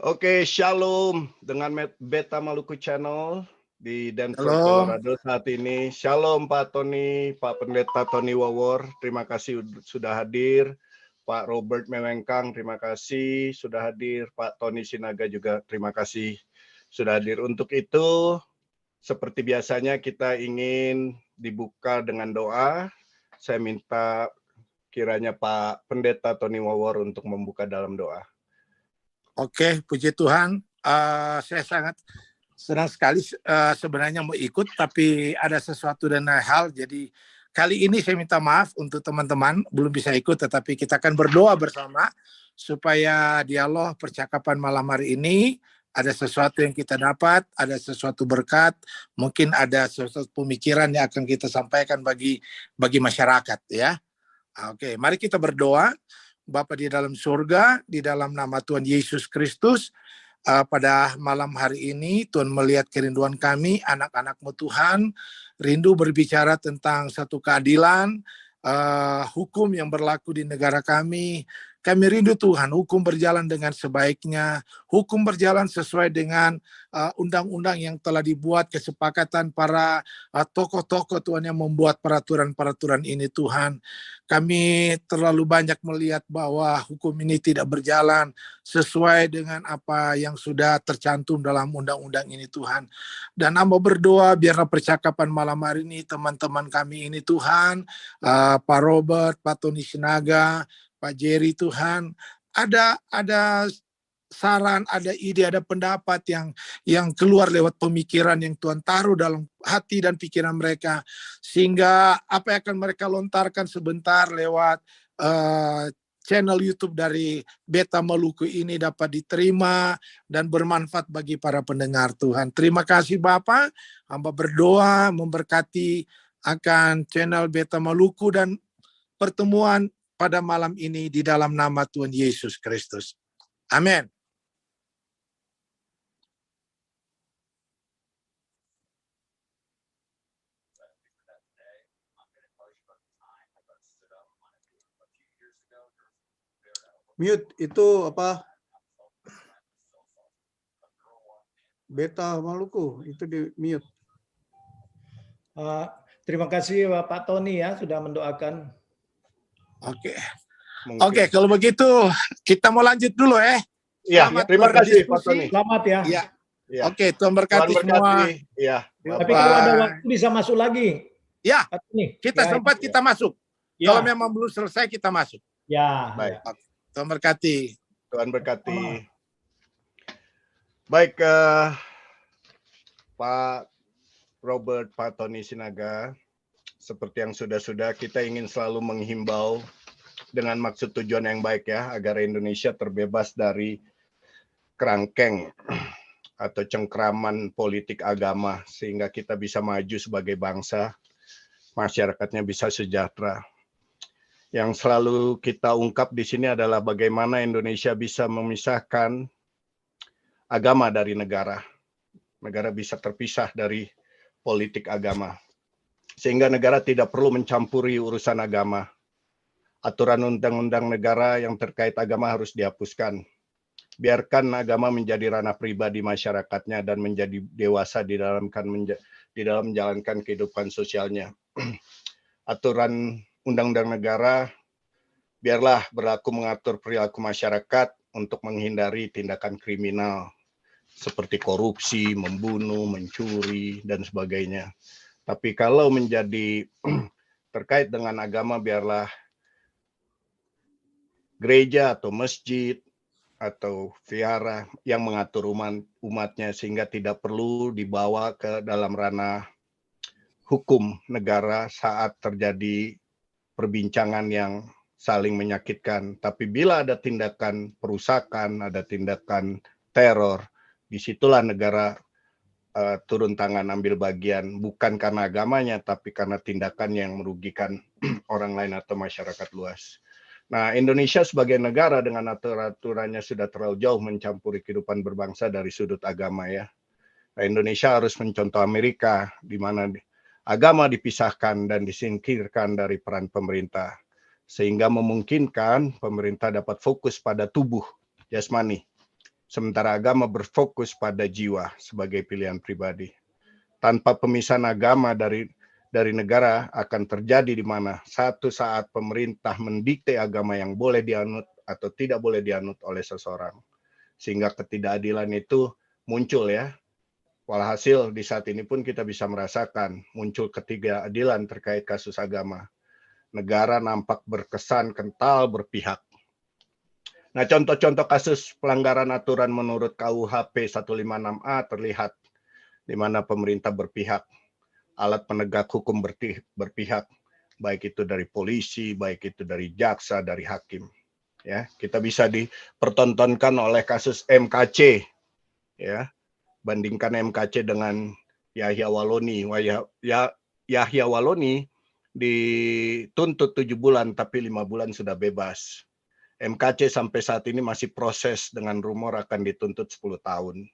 Oke, shalom dengan Beta Maluku Channel di Denver, Halo. Colorado saat ini. Shalom Pak Tony, Pak Pendeta Tony Wawor, terima kasih sudah hadir. Pak Robert Mewengkang, terima kasih sudah hadir. Pak Tony Sinaga juga terima kasih sudah hadir. Untuk itu, seperti biasanya kita ingin dibuka dengan doa. Saya minta kiranya Pak Pendeta Tony Wawor untuk membuka dalam doa. Oke, puji Tuhan. Saya sangat senang sekali sebenarnya mau ikut, tapi ada sesuatu dan hal. Jadi kali ini saya minta maaf untuk teman-teman belum bisa ikut, tetapi kita akan berdoa bersama supaya dialog percakapan malam hari ini ada sesuatu yang kita dapat, ada sesuatu berkat, mungkin ada sesuatu pemikiran yang akan kita sampaikan bagi masyarakat ya. Oke, mari kita berdoa. Bapa di dalam surga, di dalam nama Tuhan Yesus Kristus, pada malam hari ini Tuhan melihat kerinduan kami, anak-anak-Mu Tuhan, rindu berbicara tentang satu keadilan, hukum yang berlaku di negara kami. Kami rindu Tuhan, hukum berjalan dengan sebaiknya, hukum berjalan sesuai dengan undang-undang yang telah dibuat, kesepakatan para tokoh-tokoh Tuhan yang membuat peraturan-peraturan ini Tuhan. Kami terlalu banyak melihat bahwa hukum ini tidak berjalan sesuai dengan apa yang sudah tercantum dalam undang-undang ini Tuhan. Dan hamba berdoa biarlah percakapan malam hari ini teman-teman kami ini Tuhan, Pak Robert, Pak Tony Sinaga, Pak Jerry Tuhan, ada saran, ada ide, ada pendapat yang keluar lewat pemikiran yang Tuhan taruh dalam hati dan pikiran mereka, sehingga apa yang akan mereka lontarkan sebentar lewat channel YouTube dari Beta Maluku ini dapat diterima dan bermanfaat bagi para pendengar Tuhan. Terima kasih Bapak, hamba berdoa memberkati akan channel Beta Maluku dan pertemuan pada malam ini di dalam nama Tuhan Yesus Kristus. Amin. Mute itu apa? Beta Maluku itu di mute. Terima kasih Bapak Tony ya sudah mendoakan. Oke, kalau begitu kita mau lanjut dulu ya. Iya, terima kasih Pak Tony. Selamat ya. Ya. Oke, Tuhan berkati semua. Iya. Tapi kalau ada waktu bisa masuk lagi. Ya, kita ya, sempat kita masuk. Ya. Kalau memang belum selesai kita masuk. Ya. Baik. Tuhan berkati. Tuhan berkati. Baik, Pak Robert, Pak Tony Sinaga, seperti yang sudah kita ingin selalu menghimbau dengan maksud tujuan yang baik ya, agar Indonesia terbebas dari kerangkeng atau cengkraman politik agama, sehingga kita bisa maju sebagai bangsa, masyarakatnya bisa sejahtera. Yang selalu kita ungkap di sini adalah bagaimana Indonesia bisa memisahkan agama dari negara. Negara bisa terpisah dari politik agama. Sehingga negara tidak perlu mencampuri urusan agama. Aturan undang-undang negara yang terkait agama harus dihapuskan. Biarkan agama menjadi ranah pribadi masyarakatnya dan menjadi dewasa di dalam menjalankan kehidupan sosialnya. Aturan undang-undang negara biarlah berlaku mengatur perilaku masyarakat untuk menghindari tindakan kriminal seperti korupsi, membunuh, mencuri, dan sebagainya. Tapi kalau menjadi terkait dengan agama, biarlah gereja atau masjid atau vihara yang mengatur umatnya, sehingga tidak perlu dibawa ke dalam ranah hukum negara saat terjadi perbincangan yang saling menyakitkan. Tapi bila ada tindakan perusakan, ada tindakan teror, disitulah negara turun tangan ambil bagian, bukan karena agamanya, tapi karena tindakan yang merugikan orang lain atau masyarakat luas. Nah, Indonesia sebagai negara dengan aturan-aturannya sudah terlalu jauh mencampuri kehidupan berbangsa dari sudut agama ya. Nah, Indonesia harus mencontoh Amerika, di mana agama dipisahkan dan disingkirkan dari peran pemerintah, sehingga memungkinkan pemerintah dapat fokus pada tubuh jasmani sementara agama berfokus pada jiwa sebagai pilihan pribadi. Tanpa pemisahan agama dari negara akan terjadi di mana satu saat pemerintah mendikte agama yang boleh dianut atau tidak boleh dianut oleh seseorang. Sehingga ketidakadilan itu muncul ya. Walhasil di saat ini pun kita bisa merasakan muncul ketidakadilan terkait kasus agama. Negara nampak berkesan kental berpihak. Nah, contoh-contoh kasus pelanggaran aturan menurut KUHP 156A terlihat di mana pemerintah berpihak, alat penegak hukum berpihak, baik itu dari polisi, baik itu dari jaksa, dari hakim. Ya, kita bisa dipertontonkan oleh kasus MKC, ya, bandingkan MKC dengan Yahya Waloni. Yahya Waloni dituntut 7 bulan, tapi 5 bulan sudah bebas. MKC sampai saat ini masih proses dengan rumor akan dituntut 10 tahun.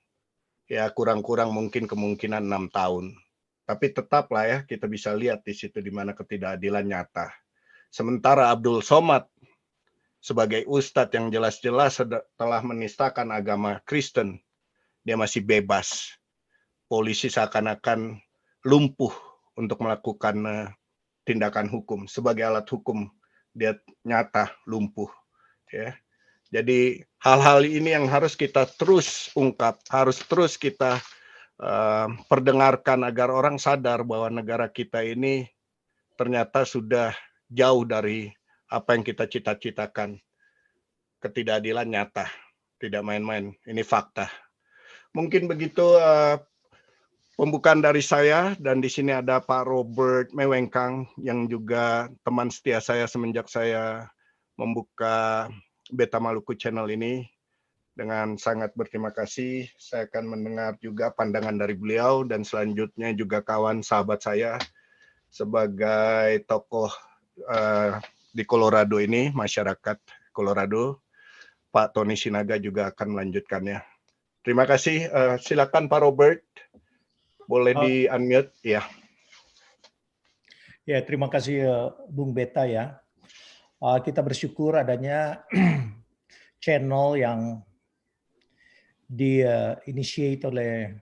Ya kurang-kurang mungkin kemungkinan 6 tahun. Tapi tetaplah ya kita bisa lihat di situ di mana ketidakadilan nyata. Sementara Abdul Somad sebagai ustadz yang jelas-jelas telah menistakan agama Kristen, dia masih bebas. Polisi seakan-akan lumpuh untuk melakukan tindakan hukum. Sebagai alat hukum dia nyata lumpuh. Ya. Jadi hal-hal ini yang harus kita terus ungkap, harus terus kita perdengarkan agar orang sadar bahwa negara kita ini ternyata sudah jauh dari apa yang kita cita-citakan. Ketidakadilan nyata, tidak main-main, ini fakta. Mungkin begitu pembukaan dari saya, dan di sini ada Pak Robert Mewengkang yang juga teman setia saya semenjak saya membuka Beta Maluku Channel ini. Dengan sangat berterima kasih, saya akan mendengar juga pandangan dari beliau, dan selanjutnya juga kawan sahabat saya sebagai tokoh di Colorado ini, masyarakat Colorado, Pak Tony Sinaga juga akan melanjutkannya. Terima kasih, silakan Pak Robert, boleh di-unmute ya. Ya, terima kasih Bung Beta ya. Kita bersyukur adanya channel yang di-initiate oleh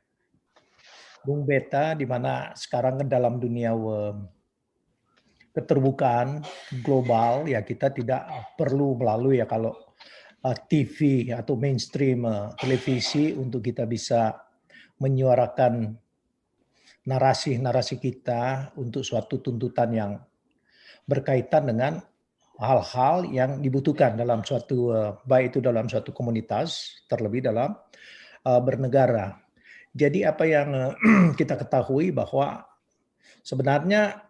Bung Beta, di mana sekarang dalam dunia keterbukaan global ya kita tidak perlu melalui ya kalau TV atau mainstream televisi untuk kita bisa menyuarakan narasi-narasi kita untuk suatu tuntutan yang berkaitan dengan hal-hal yang dibutuhkan dalam suatu baik itu dalam suatu komunitas, terlebih dalam bernegara. Jadi apa yang kita ketahui bahwa sebenarnya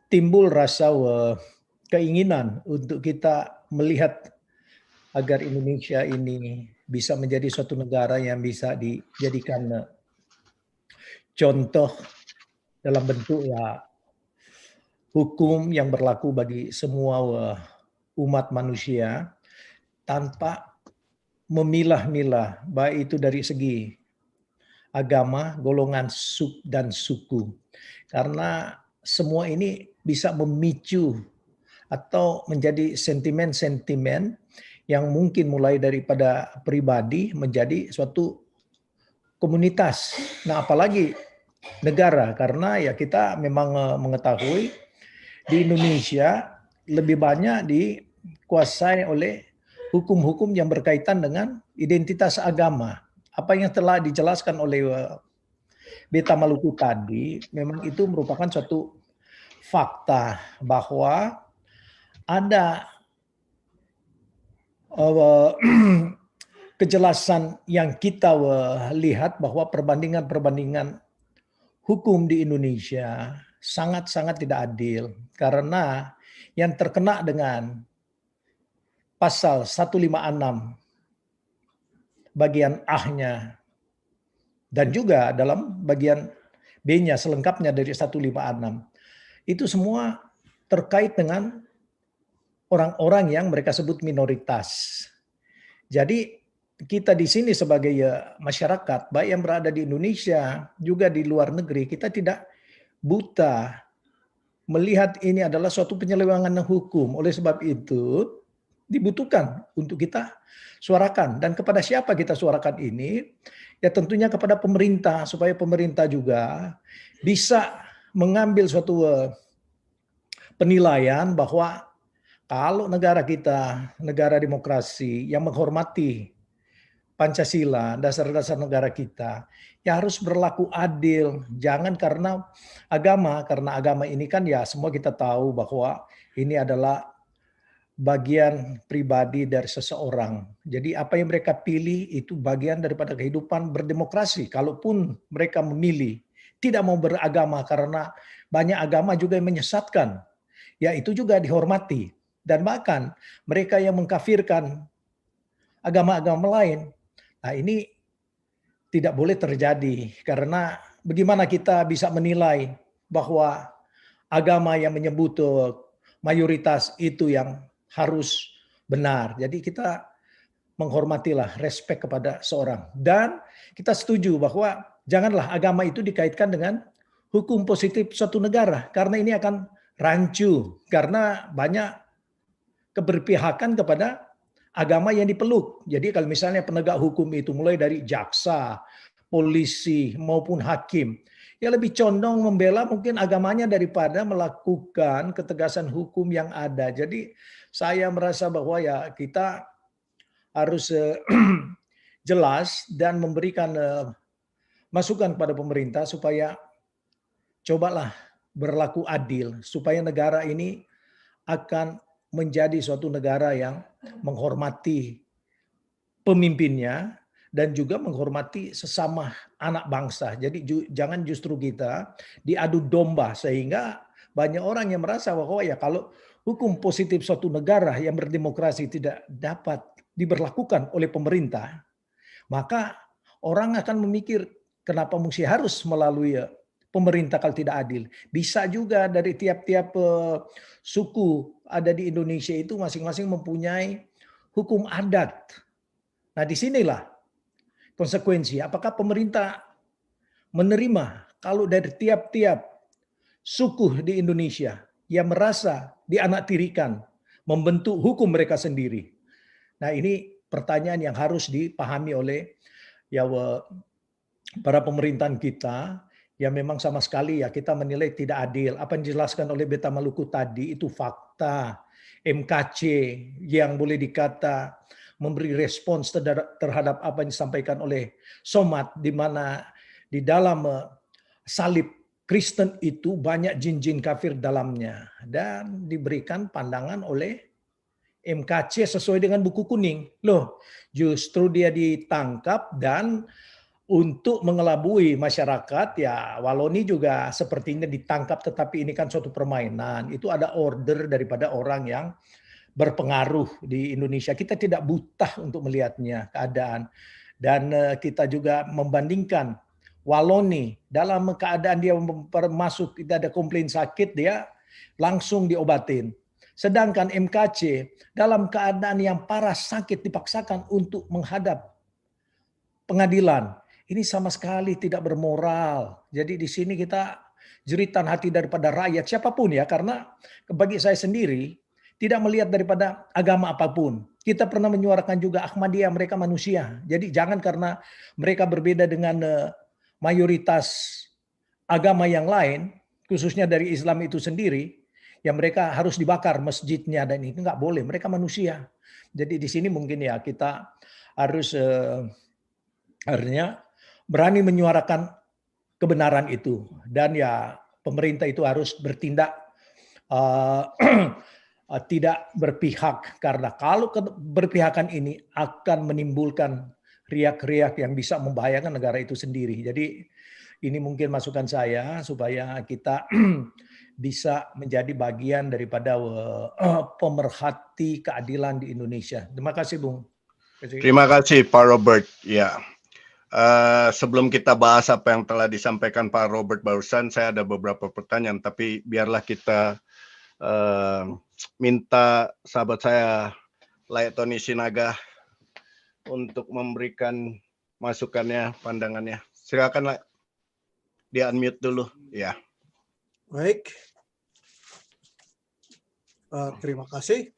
timbul rasa keinginan untuk kita melihat agar Indonesia ini bisa menjadi suatu negara yang bisa dijadikan contoh dalam bentuk ya hukum yang berlaku bagi semua umat manusia tanpa memilah-milah, baik itu dari segi agama, golongan, dan suku. Karena semua ini bisa memicu atau menjadi sentimen-sentimen yang mungkin mulai daripada pribadi menjadi suatu komunitas. Nah, apalagi negara, karena ya kita memang mengetahui di Indonesia lebih banyak dikuasai oleh hukum-hukum yang berkaitan dengan identitas agama. Apa yang telah dijelaskan oleh Beta Maluku tadi, memang itu merupakan suatu fakta bahwa ada kejelasan yang kita lihat bahwa perbandingan-perbandingan hukum di Indonesia sangat-sangat tidak adil, karena yang terkena dengan pasal 156 bagian A-nya dan juga dalam bagian B-nya selengkapnya dari 156 itu semua terkait dengan orang-orang yang mereka sebut minoritas. Jadi kita di sini sebagai masyarakat baik yang berada di Indonesia juga di luar negeri, kita tidak buta melihat ini adalah suatu penyelewengan hukum. Oleh sebab itu dibutuhkan untuk kita suarakan. Dan kepada siapa kita suarakan ini? Ya tentunya kepada pemerintah, supaya pemerintah juga bisa mengambil suatu penilaian bahwa kalau negara kita, negara demokrasi yang menghormati Pancasila, dasar-dasar negara kita, ya harus berlaku adil. Jangan karena agama ini kan ya semua kita tahu bahwa ini adalah bagian pribadi dari seseorang. Jadi apa yang mereka pilih itu bagian daripada kehidupan berdemokrasi. Kalaupun mereka memilih tidak mau beragama karena banyak agama juga yang menyesatkan, ya itu juga dihormati. Dan bahkan mereka yang mengkafirkan agama-agama lain, nah ini tidak boleh terjadi. Karena bagaimana kita bisa menilai bahwa agama yang menyebut mayoritas itu yang harus benar. Jadi kita menghormatilah, respect kepada seorang. Dan kita setuju bahwa janganlah agama itu dikaitkan dengan hukum positif suatu negara. Karena ini akan rancu. Karena banyak keberpihakan kepada agama yang dipeluk. Jadi kalau misalnya penegak hukum itu mulai dari jaksa, polisi maupun hakim, ya lebih condong membela mungkin agamanya daripada melakukan ketegasan hukum yang ada. Jadi saya merasa bahwa ya kita harus jelas dan memberikan masukan kepada pemerintah supaya cobalah berlaku adil supaya negara ini akan menjadi suatu negara yang menghormati pemimpinnya dan juga menghormati sesama anak bangsa. Jadi jangan justru kita diadu domba sehingga banyak orang yang merasa bahwa ya kalau hukum positif suatu negara yang berdemokrasi tidak dapat diberlakukan oleh pemerintah, maka orang akan memikir kenapa mesti harus melalui pemerintah kalau tidak adil. Bisa juga dari tiap-tiap suku ada di Indonesia itu masing-masing mempunyai hukum adat. Nah disinilah konsekuensi. Apakah pemerintah menerima kalau dari tiap-tiap suku di Indonesia yang merasa dianaktirikan membentuk hukum mereka sendiri. Nah ini pertanyaan yang harus dipahami oleh ya para pemerintahan kita. Ya memang sama sekali ya kita menilai tidak adil. Apa yang dijelaskan oleh Beta Maluku tadi itu fakta. MKC yang boleh dikata memberi respons terhadap apa yang disampaikan oleh Somad, di mana di dalam salib Kristen itu banyak jin-jin kafir dalamnya. Dan diberikan pandangan oleh MKC sesuai dengan buku kuning. Loh, justru dia ditangkap dan untuk mengelabui masyarakat, ya Waloni juga sepertinya ditangkap, tetapi ini kan suatu permainan. Itu ada order daripada orang yang berpengaruh di Indonesia. Kita tidak buta untuk melihatnya keadaan. Dan kita juga membandingkan Waloni dalam keadaan dia masuk, tidak ada komplain sakit, dia langsung diobatin. Sedangkan MKC dalam keadaan yang parah sakit dipaksakan untuk menghadap pengadilan. Ini sama sekali tidak bermoral. Jadi di sini kita jeritan hati daripada rakyat siapapun ya, karena bagi saya sendiri tidak melihat daripada agama apapun. Kita pernah menyuarakan juga Ahmadiyah, mereka manusia. Jadi jangan karena mereka berbeda dengan mayoritas agama yang lain, khususnya dari Islam itu sendiri, ya mereka harus dibakar masjidnya dan itu nggak boleh. Mereka manusia. Jadi di sini mungkin ya kita harus akhirnya berani menyuarakan kebenaran itu, dan ya pemerintah itu harus bertindak tidak berpihak, karena kalau berpihakan ini akan menimbulkan riak-riak yang bisa membahayakan negara itu sendiri. Jadi ini mungkin masukan saya supaya kita bisa menjadi bagian daripada pemerhati keadilan di Indonesia. Terima kasih, Bung. Terima kasih Pak Robert. Ya. Sebelum kita bahas apa yang telah disampaikan Pak Robert barusan, saya ada beberapa pertanyaan, tapi biarlah kita minta sahabat saya Tony Sinaga untuk memberikan masukannya, pandangannya. Silakan di unmute dulu, ya. Baik. Terima kasih.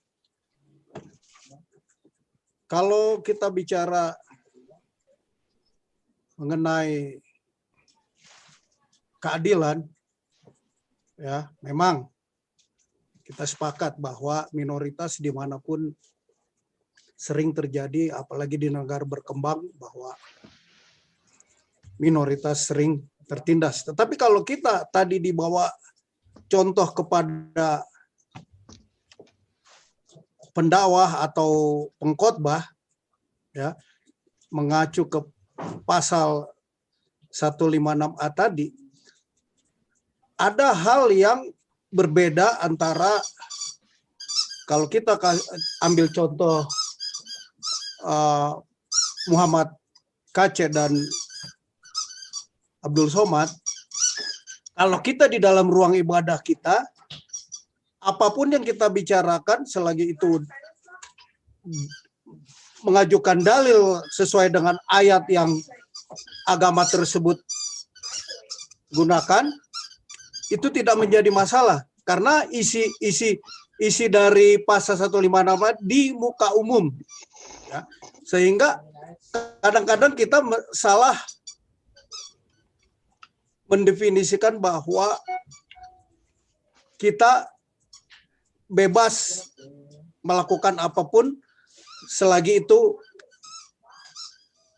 Kalau kita bicara mengenai keadilan, ya memang kita sepakat bahwa minoritas dimanapun sering terjadi, apalagi di negara berkembang, bahwa minoritas sering tertindas. Tetapi kalau kita tadi dibawa contoh kepada pendakwah atau pengkhotbah, ya, mengacu ke pasal 156A tadi, ada hal yang berbeda antara kalau kita ambil contoh Muhammad Kaceh dan Abdul Somad. Kalau kita di dalam ruang ibadah kita, apapun yang kita bicarakan selagi itu mengajukan dalil sesuai dengan ayat yang agama tersebut gunakan, itu tidak menjadi masalah karena isi dari pasal 156 di muka umum, ya. Sehingga kadang-kadang kita salah mendefinisikan bahwa kita bebas melakukan apapun selagi itu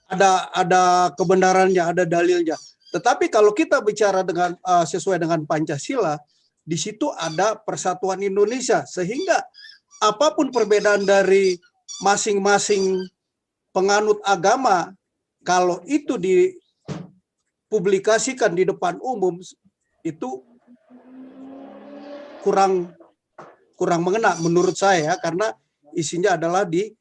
ada kebenarannya, ada dalilnya. Tetapi kalau kita bicara dengan sesuai dengan Pancasila, di situ ada persatuan Indonesia, sehingga apapun perbedaan dari masing-masing penganut agama, kalau itu dipublikasikan di depan umum, itu kurang mengena menurut saya, karena isinya adalah dikatakan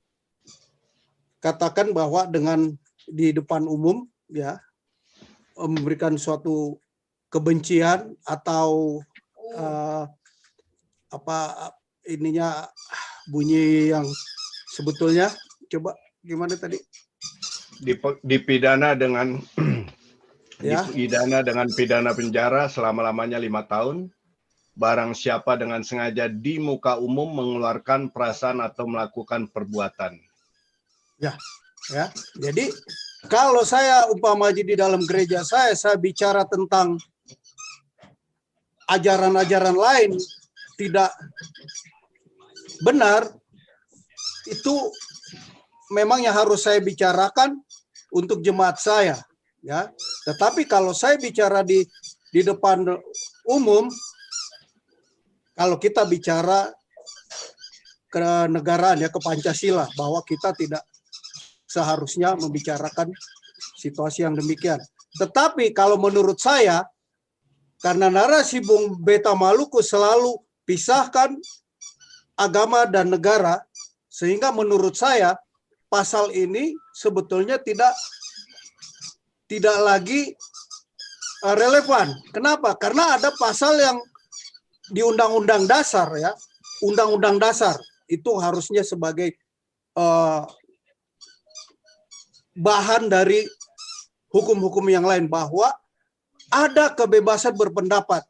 bahwa dengan di depan umum, ya, memberikan suatu kebencian atau bunyi yang sebetulnya, coba gimana tadi, dipidana dengan ya, dipidana dengan pidana penjara selama-lamanya 5 tahun barang siapa dengan sengaja di muka umum mengeluarkan perasaan atau melakukan perbuatan. ya. Jadi kalau saya umpama di dalam gereja saya bicara tentang ajaran-ajaran lain tidak benar, itu memang yang harus saya bicarakan untuk jemaat saya, ya. Tetapi kalau saya bicara di depan umum, kalau kita bicara kenegaraan, ya, ke Pancasila, bahwa kita tidak seharusnya membicarakan situasi yang demikian. Tetapi kalau menurut saya, karena narasi Bung Beta Maluku selalu pisahkan agama dan negara, sehingga menurut saya pasal ini sebetulnya tidak lagi relevan. Kenapa? Karena ada pasal yang di Undang-Undang Dasar, ya, Undang-Undang Dasar itu harusnya sebagai bahan dari hukum-hukum yang lain, bahwa ada kebebasan berpendapat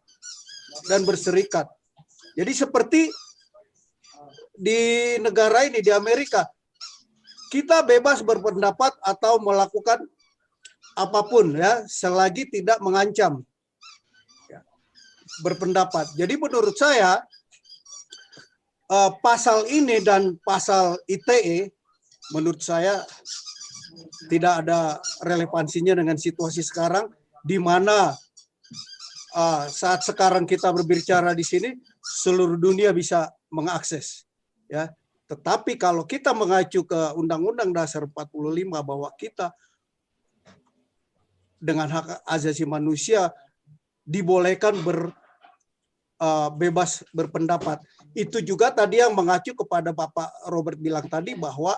dan berserikat. Jadi seperti di negara ini, di Amerika, kita bebas berpendapat atau melakukan apapun, ya, selagi tidak mengancam, ya, berpendapat. Jadi menurut saya pasal ini dan pasal ITE menurut saya tidak ada relevansinya dengan situasi sekarang, di mana saat sekarang kita berbicara di sini seluruh dunia bisa mengakses, ya. Tetapi kalau kita mengacu ke Undang-Undang Dasar 45 bahwa kita dengan hak asasi manusia dibolehkan bebas berpendapat. Itu juga tadi yang mengacu kepada Bapak Robert bilang tadi, bahwa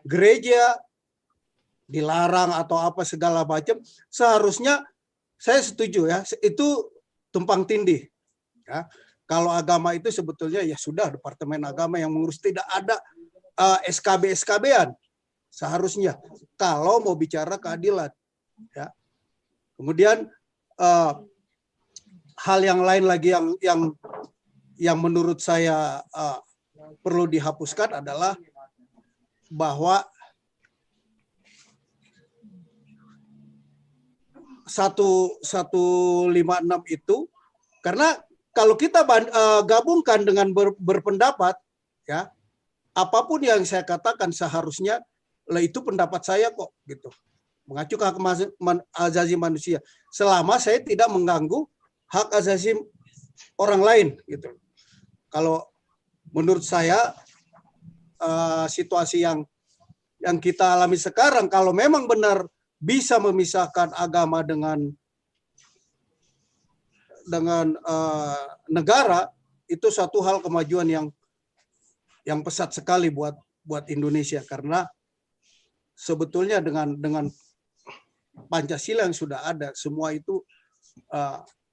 gereja dilarang atau apa segala macam, seharusnya saya setuju, ya, itu tumpang tindih, ya. Kalau agama itu sebetulnya ya sudah Departemen Agama yang mengurus, tidak ada SKB-SKB-an seharusnya kalau mau bicara keadilan, ya. Kemudian hal yang lain lagi yang menurut saya perlu dihapuskan adalah bahwa 156 itu, karena kalau kita gabungkan dengan berpendapat, ya, apapun yang saya katakan seharusnya lah itu pendapat saya kok, gitu. Mengacu ke hak asasi manusia. Selama saya tidak mengganggu hak asasi orang lain, gitu. Kalau menurut saya situasi yang kita alami sekarang, kalau memang benar bisa memisahkan agama dengan negara, itu satu hal kemajuan yang pesat sekali buat Indonesia, karena sebetulnya dengan Pancasila yang sudah ada, semua itu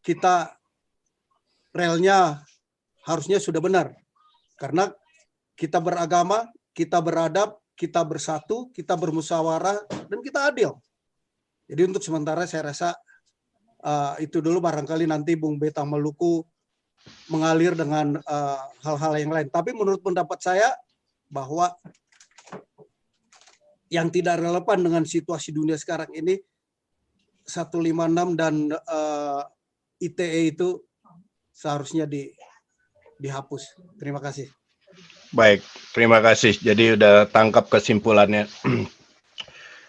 kita relnya harusnya sudah benar, karena kita beragama, kita beradab, kita bersatu, kita bermusyawarah, dan kita adil. Jadi untuk sementara saya rasa itu dulu, barangkali nanti Bung Beta Maluku mengalir dengan hal-hal yang lain. Tapi menurut pendapat saya bahwa yang tidak relevan dengan situasi dunia sekarang ini 156 dan ITE itu seharusnya dihapus. Terima kasih. Baik, terima kasih. Jadi udah tangkap kesimpulannya.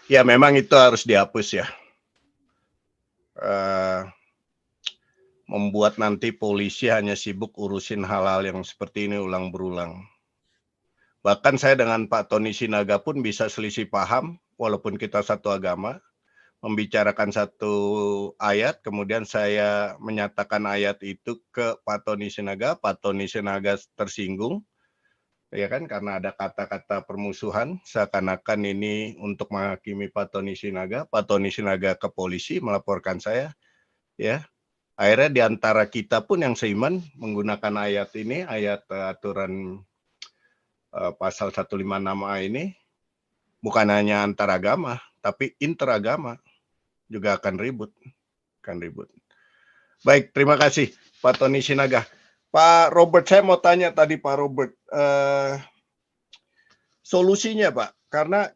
Ya memang itu harus dihapus ya. Membuat nanti polisi hanya sibuk urusin hal-hal yang seperti ini ulang berulang. Bahkan saya dengan Pak Tony Sinaga pun bisa selisih paham, walaupun kita satu agama, membicarakan satu ayat, kemudian saya menyatakan ayat itu ke Pak Tony Sinaga tersinggung, ya kan, karena ada kata-kata permusuhan, seakan-akan ini untuk menghakimi Pak Tony Sinaga ke polisi melaporkan saya, ya. Akhirnya di antara kita pun yang seiman menggunakan ayat ini, ayat aturan pasal 156A ini, bukan hanya antar agama, tapi interagama juga akan ribut. Baik, terima kasih Pak Tony Sinaga. Pak Robert, saya mau tanya tadi Pak Robert, solusinya Pak, karena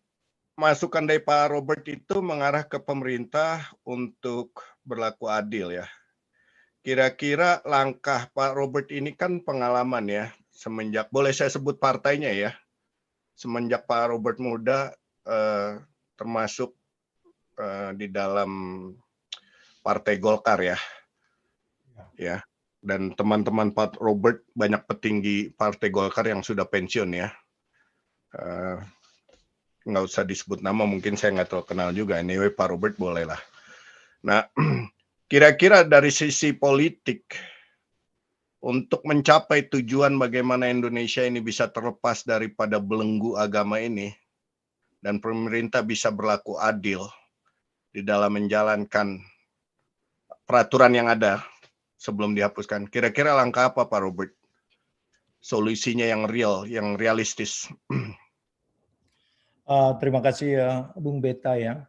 masukan dari Pak Robert itu mengarah ke pemerintah untuk berlaku adil ya. Kira-kira langkah Pak Robert ini kan pengalaman ya, semenjak, boleh saya sebut partainya ya, semenjak Pak Robert muda, termasuk di dalam Partai Golkar ya, dan teman-teman Pak Robert banyak petinggi Partai Golkar yang sudah pensiun ya, nggak usah disebut nama, mungkin saya nggak terlalu kenal juga, anyway Pak Robert boleh lah. Nah, kira-kira dari sisi politik, untuk mencapai tujuan bagaimana Indonesia ini bisa terlepas daripada belenggu agama ini, dan pemerintah bisa berlaku adil di dalam menjalankan peraturan yang ada sebelum dihapuskan. Kira-kira langkah apa Pak Robert? Solusinya yang real, yang realistis. Terima kasih ya Bung Beta ya.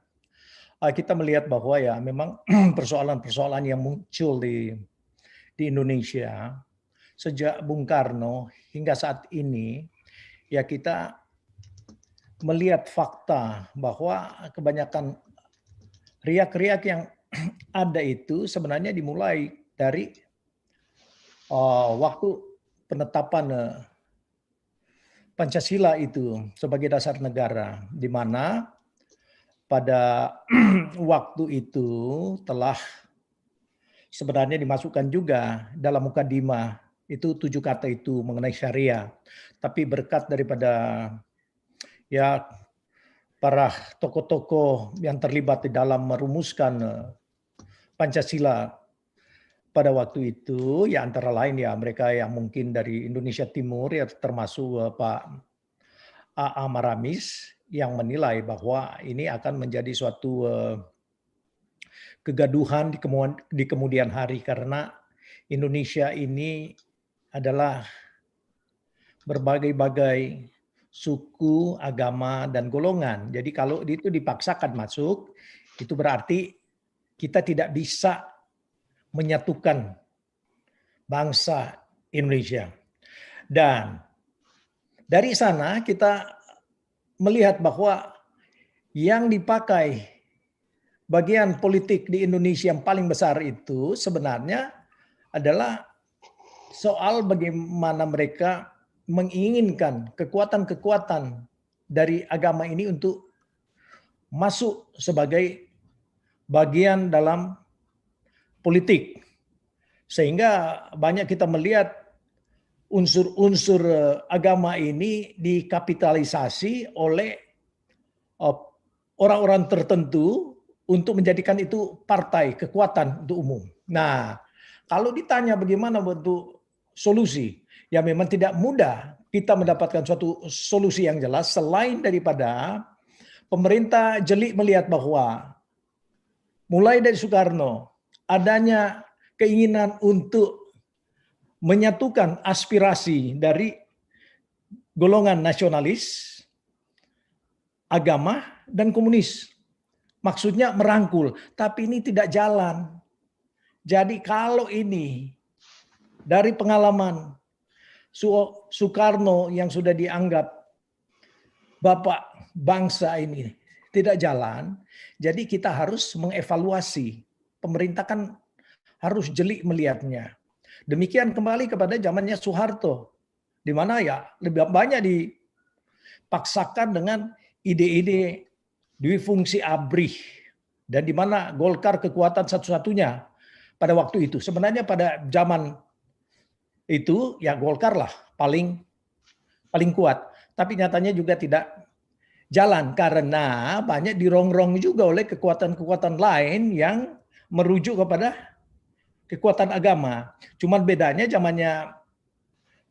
Kita melihat bahwa ya memang persoalan-persoalan yang muncul di Indonesia sejak Bung Karno hingga saat ini, ya kita melihat fakta bahwa kebanyakan riak-riak yang ada itu sebenarnya dimulai dari waktu penetapan Pancasila itu sebagai dasar negara, di mana pada waktu itu telah sebenarnya dimasukkan juga dalam mukadimah itu 7 kata itu mengenai syariah. Tapi berkat daripada ya para tokoh-tokoh yang terlibat di dalam merumuskan Pancasila pada waktu itu, ya antara lain ya mereka yang mungkin dari Indonesia Timur ya termasuk Pak A.A. Maramis yang menilai bahwa ini akan menjadi suatu kegaduhan di kemudian hari, karena Indonesia ini adalah berbagai-bagai suku, agama, dan golongan. Jadi kalau itu dipaksakan masuk, itu berarti kita tidak bisa menyatukan bangsa Indonesia. Dan dari sana kita melihat bahwa yang dipakai bagian politik di Indonesia yang paling besar itu sebenarnya adalah soal bagaimana mereka menginginkan kekuatan-kekuatan dari agama ini untuk masuk sebagai bagian dalam politik. Sehingga banyak kita melihat unsur-unsur agama ini dikapitalisasi oleh orang-orang tertentu untuk menjadikan itu partai, kekuatan untuk umum. Nah, kalau ditanya bagaimana bentuk solusi, ya memang tidak mudah kita mendapatkan suatu solusi yang jelas selain daripada pemerintah jeli melihat bahwa mulai dari Soekarno adanya keinginan untuk menyatukan aspirasi dari golongan nasionalis, agama, dan komunis. Maksudnya merangkul, tapi ini tidak jalan. Jadi kalau ini dari pengalaman Soekarno yang sudah dianggap bapak bangsa ini tidak jalan, jadi kita harus mengevaluasi. Pemerintah kan harus jeli melihatnya. Demikian kembali kepada zamannya Soeharto, di mana ya lebih banyak dipaksakan dengan ide-ide dwi-fungsi ABRI, dan di mana Golkar kekuatan satu-satunya pada waktu itu. Sebenarnya pada zaman itu ya Golkar lah paling kuat, tapi nyatanya juga tidak jalan karena banyak dirongrong juga oleh kekuatan-kekuatan lain yang merujuk kepada kekuatan agama. Cuman bedanya zamannya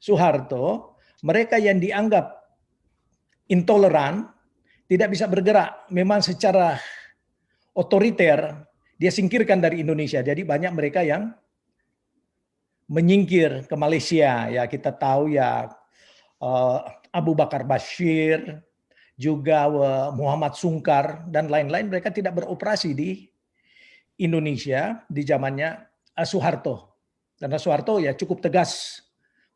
Soeharto, mereka yang dianggap intoleran tidak bisa bergerak. Memang secara otoriter dia singkirkan dari Indonesia. Jadi banyak mereka yang menyingkir ke Malaysia. Ya kita tahu ya Abu Bakar Bashir, juga Muhammad Sungkar dan lain-lain, mereka tidak beroperasi di Indonesia di zamannya Soeharto. Karena Soeharto ya cukup tegas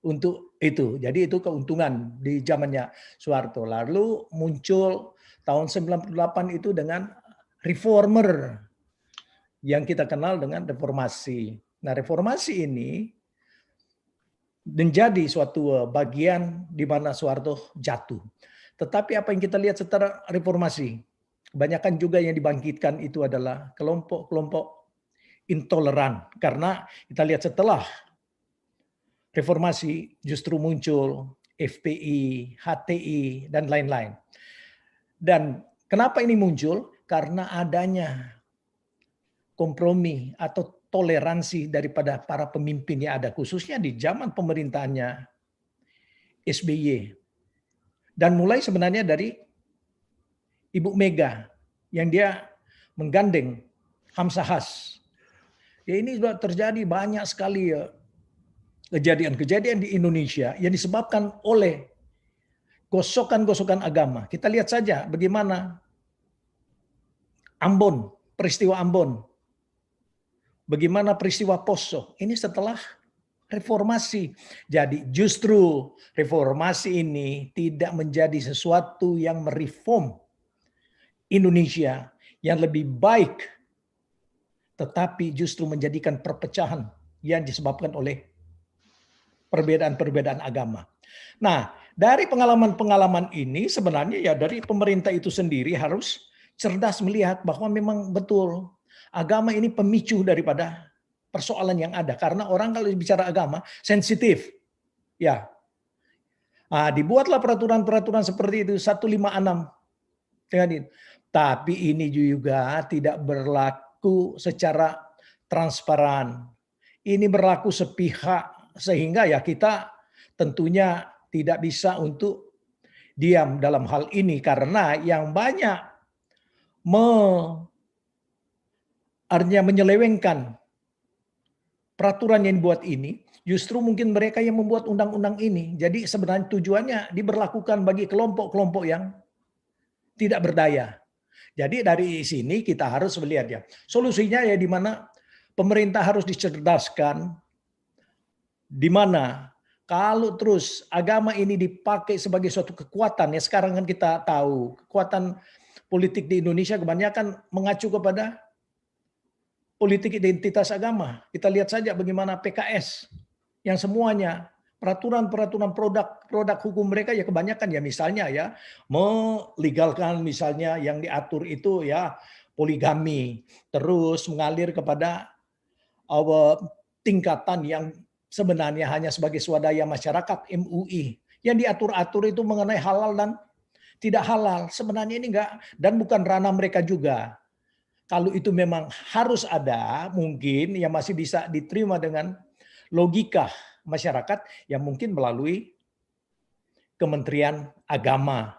untuk itu. Jadi itu keuntungan di zamannya Soeharto. Lalu muncul tahun 98 itu dengan reformer yang kita kenal dengan reformasi. Nah, reformasi ini menjadi suatu bagian di mana Soeharto jatuh. Tetapi apa yang kita lihat setelah reformasi, kebanyakan juga yang dibangkitkan itu adalah kelompok-kelompok intoleran. Karena kita lihat setelah reformasi justru muncul FPI, HTI, dan lain-lain. Dan kenapa ini muncul? Karena adanya kompromi atau toleransi daripada para pemimpin yang ada, khususnya di zaman pemerintahannya SBY. Dan mulai sebenarnya dari Ibu Mega yang dia menggandeng Hamzahas. Ya ini sudah terjadi banyak sekali ya kejadian-kejadian di Indonesia yang disebabkan oleh gosokan-gosokan agama. Kita lihat saja bagaimana Ambon, peristiwa Ambon. Bagaimana peristiwa Poso. Ini setelah reformasi. Jadi justru reformasi ini tidak menjadi sesuatu yang mereform Indonesia yang lebih baik, tetapi justru menjadikan perpecahan yang disebabkan oleh perbedaan-perbedaan agama. Nah, dari pengalaman-pengalaman ini sebenarnya ya dari pemerintah itu sendiri harus cerdas melihat bahwa memang betul agama ini pemicu daripada persoalan yang ada. Karena orang kalau bicara agama sensitif. Ya. Nah, dibuatlah peraturan-peraturan seperti itu 156. Tapi ini juga tidak berlaku secara transparan. Ini berlaku sepihak sehingga ya kita tentunya tidak bisa untuk diam dalam hal ini karena yang banyak artinya menyelewengkan peraturan yang dibuat ini, justru mungkin mereka yang membuat undang-undang ini. Jadi sebenarnya tujuannya diberlakukan bagi kelompok-kelompok yang tidak berdaya. Jadi dari sini kita harus melihat ya. Solusinya ya di mana pemerintah harus dicerdaskan, di mana kalau terus agama ini dipakai sebagai suatu kekuatan, ya sekarang kan kita tahu kekuatan politik di Indonesia kebanyakan mengacu kepada politik identitas agama. Kita lihat saja bagaimana PKS yang semuanya peraturan-peraturan produk hukum mereka ya kebanyakan ya misalnya ya melegalkan misalnya yang diatur itu ya poligami, terus mengalir kepada tingkatan yang sebenarnya hanya sebagai swadaya masyarakat MUI. Yang diatur-atur itu mengenai halal dan tidak halal. Sebenarnya ini enggak dan bukan ranah mereka juga. Kalau itu memang harus ada, mungkin yang masih bisa diterima dengan logika masyarakat yang mungkin melalui Kementerian Agama.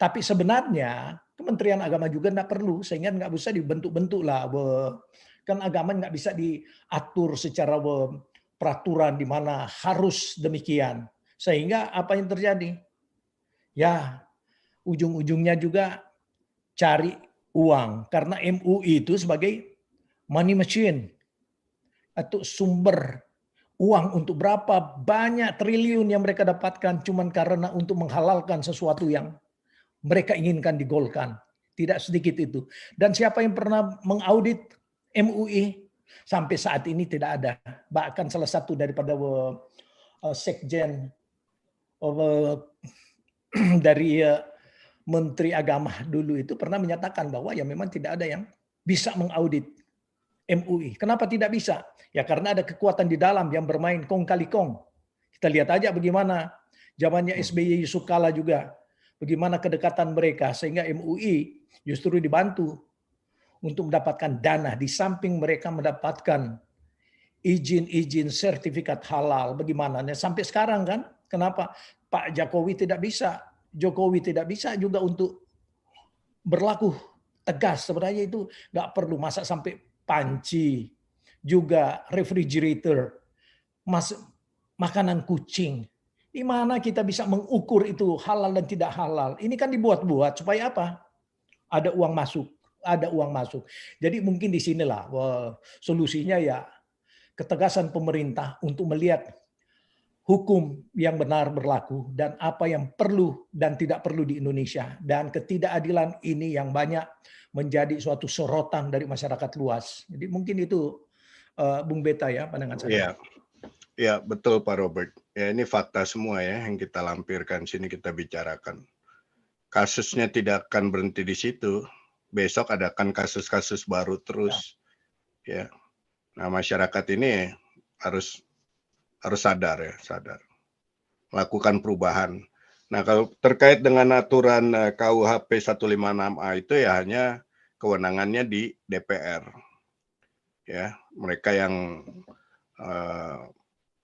Tapi sebenarnya Kementerian Agama juga enggak perlu, sehingga enggak bisa dibentuk-bentuk lah. Kan agama nggak bisa diatur secara peraturan di mana harus demikian. Sehingga apa yang terjadi? Ya, ujung-ujungnya juga cari uang. Karena MUI itu sebagai money machine atau sumber uang untuk berapa banyak triliun yang mereka dapatkan cuman karena untuk menghalalkan sesuatu yang mereka inginkan digolkan. Tidak sedikit itu. Dan siapa yang pernah mengaudit MUI? Sampai saat ini tidak ada. Bahkan salah satu daripada sekjen dari Menteri Agama dulu itu pernah menyatakan bahwa ya memang tidak ada yang bisa mengaudit MUI. Kenapa tidak bisa? Ya karena ada kekuatan di dalam yang bermain kong kali kong. Kita lihat aja bagaimana zamannya SBY Yusuf Kala juga. Bagaimana kedekatan mereka sehingga MUI justru dibantu untuk mendapatkan dana di samping mereka mendapatkan izin-izin sertifikat halal. Bagaimana? Sampai sekarang kan, kenapa Pak Jokowi tidak bisa? Jokowi tidak bisa juga untuk berlaku tegas. Sebenarnya itu nggak perlu masa sampai panci, juga refrigerator, makanan kucing. Di mana kita bisa mengukur itu halal dan tidak halal? Ini kan dibuat-buat supaya apa? Ada uang masuk. Ada uang masuk. Jadi mungkin di sinilah solusinya ya ketegasan pemerintah untuk melihat hukum yang benar berlaku dan apa yang perlu dan tidak perlu di Indonesia. Dan ketidakadilan ini yang banyak menjadi suatu sorotan dari masyarakat luas. Jadi mungkin itu Bung Beta ya pandangan saya. Iya. Ya, betul Pak Robert. Ya, ini fakta semua ya yang kita lampirkan sini kita bicarakan. Kasusnya tidak akan berhenti di situ. Besok adakan kasus-kasus baru terus. Ya. Nah, masyarakat ini harus sadar ya, sadar. Melakukan perubahan. Nah, kalau terkait dengan aturan KUHP 156A itu ya hanya kewenangannya di DPR. Ya, mereka yang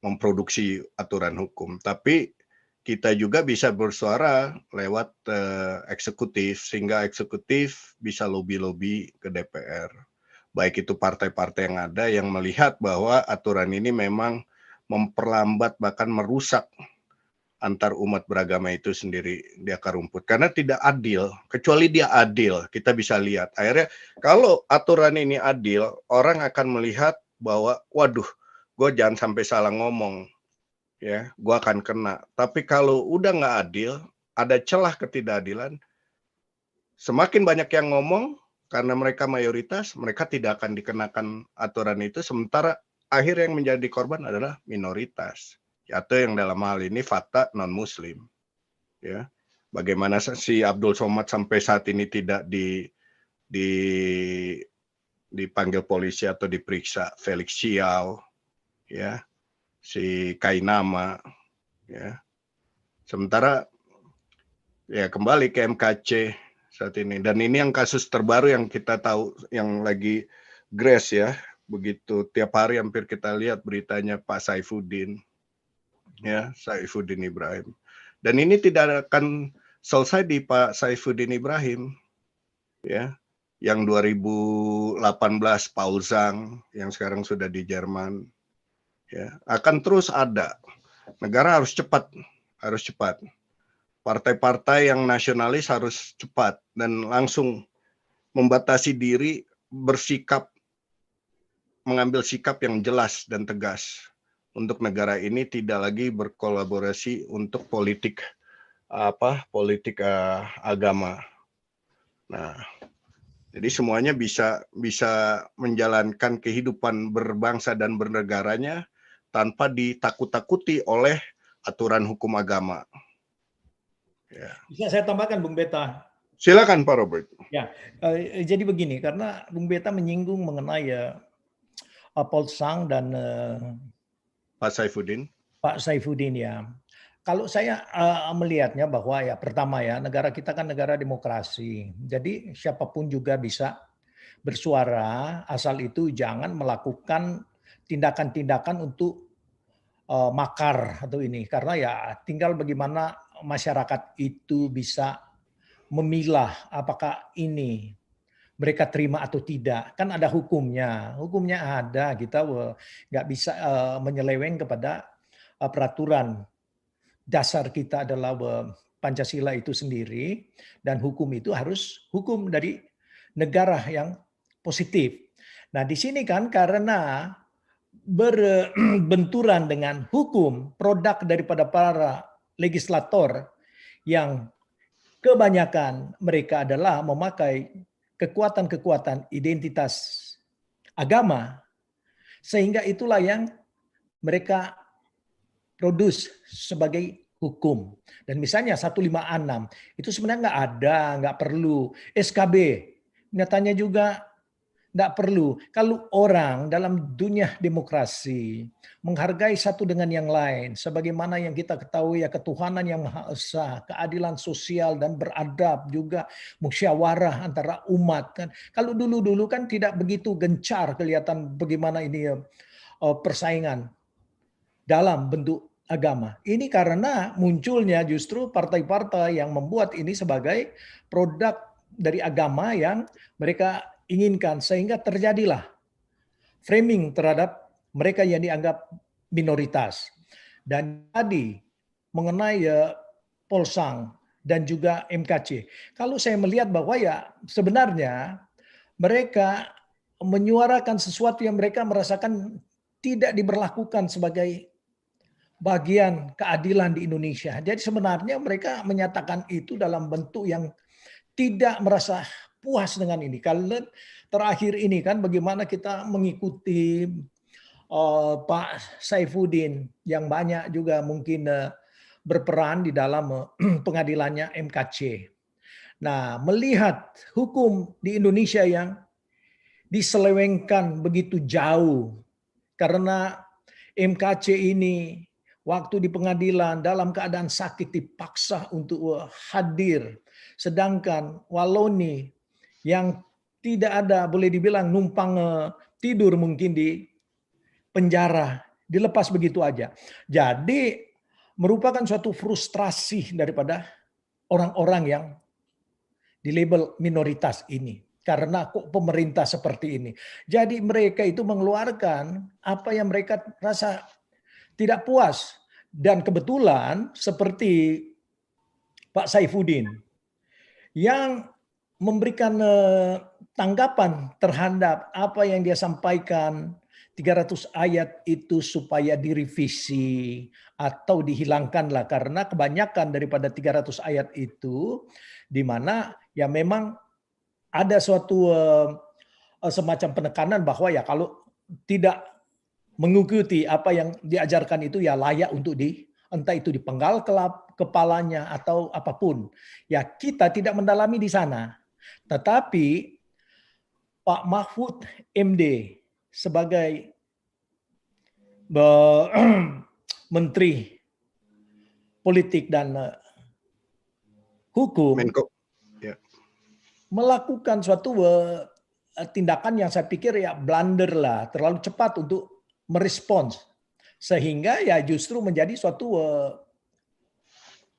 memproduksi aturan hukum, tapi kita juga bisa bersuara lewat eksekutif, sehingga eksekutif bisa lobby-lobby ke DPR. Baik itu partai-partai yang ada yang melihat bahwa aturan ini memang memperlambat bahkan merusak antar umat beragama itu sendiri di akar rumput. Karena tidak adil, kecuali dia adil, kita bisa lihat. Akhirnya kalau aturan ini adil, orang akan melihat bahwa, waduh, gue jangan sampai salah ngomong, ya, gue akan kena. Tapi kalau udah nggak adil, ada celah ketidakadilan, semakin banyak yang ngomong, karena mereka mayoritas, mereka tidak akan dikenakan aturan itu, sementara akhir yang menjadi korban adalah minoritas, atau yang dalam hal ini fakta non-muslim. Ya, bagaimana si Abdul Somad sampai saat ini tidak dipanggil polisi atau diperiksa, Felix Xiao, ya, si Kainama, ya. Sementara ya kembali ke MKC saat ini, dan ini yang kasus terbaru yang kita tahu yang lagi grace ya, begitu tiap hari hampir kita lihat beritanya Pak Saifuddin, ya, Saifuddin Ibrahim, dan ini tidak akan selesai di Pak Saifuddin Ibrahim, ya, yang 2018 Paul Zhang yang sekarang sudah di Jerman. Ya, akan terus ada. Negara harus cepat, Partai-partai yang nasionalis harus cepat dan langsung membatasi diri, mengambil sikap yang jelas dan tegas untuk negara ini tidak lagi berkolaborasi untuk politik agama. Nah, Jadi semuanya bisa menjalankan kehidupan berbangsa dan bernegaranya tanpa ditakut-takuti oleh aturan hukum agama. Ya. Bisa saya tambahkan, Bung Beta? Silakan Pak Robert. Ya, jadi begini, karena Bung Beta menyinggung mengenai Paul Sang dan Pak Saifuddin. Pak Saifuddin ya. Kalau saya melihatnya bahwa ya pertama ya, negara kita kan negara demokrasi. Jadi siapapun juga bisa bersuara, asal itu jangan melakukan tindakan-tindakan untuk makar atau ini. Karena ya tinggal bagaimana masyarakat itu bisa memilah apakah ini mereka terima atau tidak. Kan ada hukumnya. Hukumnya ada, kita nggak bisa menyeleweng kepada peraturan. Dasar kita adalah Pancasila itu sendiri, dan hukum itu harus hukum dari negara yang positif. Nah di sini kan karena berbenturan dengan hukum, produk daripada para legislator yang kebanyakan mereka adalah memakai kekuatan-kekuatan identitas agama, sehingga itulah yang mereka produce sebagai hukum. Dan misalnya 156 itu sebenarnya nggak perlu. SKB nyatanya juga nggak perlu. Kalau orang dalam dunia demokrasi menghargai satu dengan yang lain, sebagaimana yang kita ketahui ya ketuhanan yang Maha Esa, keadilan sosial dan beradab, juga musyawarah antara umat kan. Kalau dulu kan tidak begitu gencar kelihatan bagaimana ini persaingan dalam bentuk agama. Ini karena munculnya justru partai-partai yang membuat ini sebagai produk dari agama yang mereka inginkan, sehingga terjadilah framing terhadap mereka yang dianggap minoritas. Dan tadi mengenai Polsang dan juga MKC, kalau saya melihat bahwa ya sebenarnya mereka menyuarakan sesuatu yang mereka merasakan tidak diberlakukan sebagai bagian keadilan di Indonesia. Jadi sebenarnya mereka menyatakan itu dalam bentuk yang tidak merasa puas dengan ini. Karena terakhir ini kan bagaimana kita mengikuti Pak Saifuddin yang banyak juga mungkin berperan di dalam pengadilannya MKC. Nah, melihat hukum di Indonesia yang diselewengkan begitu jauh karena MKC ini waktu di pengadilan dalam keadaan sakit dipaksa untuk hadir. Sedangkan Waloni yang tidak ada, boleh dibilang numpang tidur mungkin di penjara, dilepas begitu aja. Jadi merupakan suatu frustrasi daripada orang-orang yang di label minoritas ini. Karena kok pemerintah seperti ini. Jadi mereka itu mengeluarkan apa yang mereka rasa tidak puas. Dan kebetulan seperti Pak Saifuddin yang memberikan tanggapan terhadap apa yang dia sampaikan 300 ayat itu supaya direvisi atau dihilangkanlah, karena kebanyakan daripada 300 ayat itu di mana ya memang ada suatu semacam penekanan bahwa ya kalau tidak mengikuti apa yang diajarkan itu ya layak untuk entah itu dipenggal kepalanya atau apapun. Ya kita tidak mendalami di sana. Tetapi Pak Mahfud MD sebagai Menteri Politik dan Hukum Menko. Ya. melakukan suatu tindakan yang saya pikir ya blunder lah, terlalu cepat untuk merespons, sehingga ya justru menjadi suatu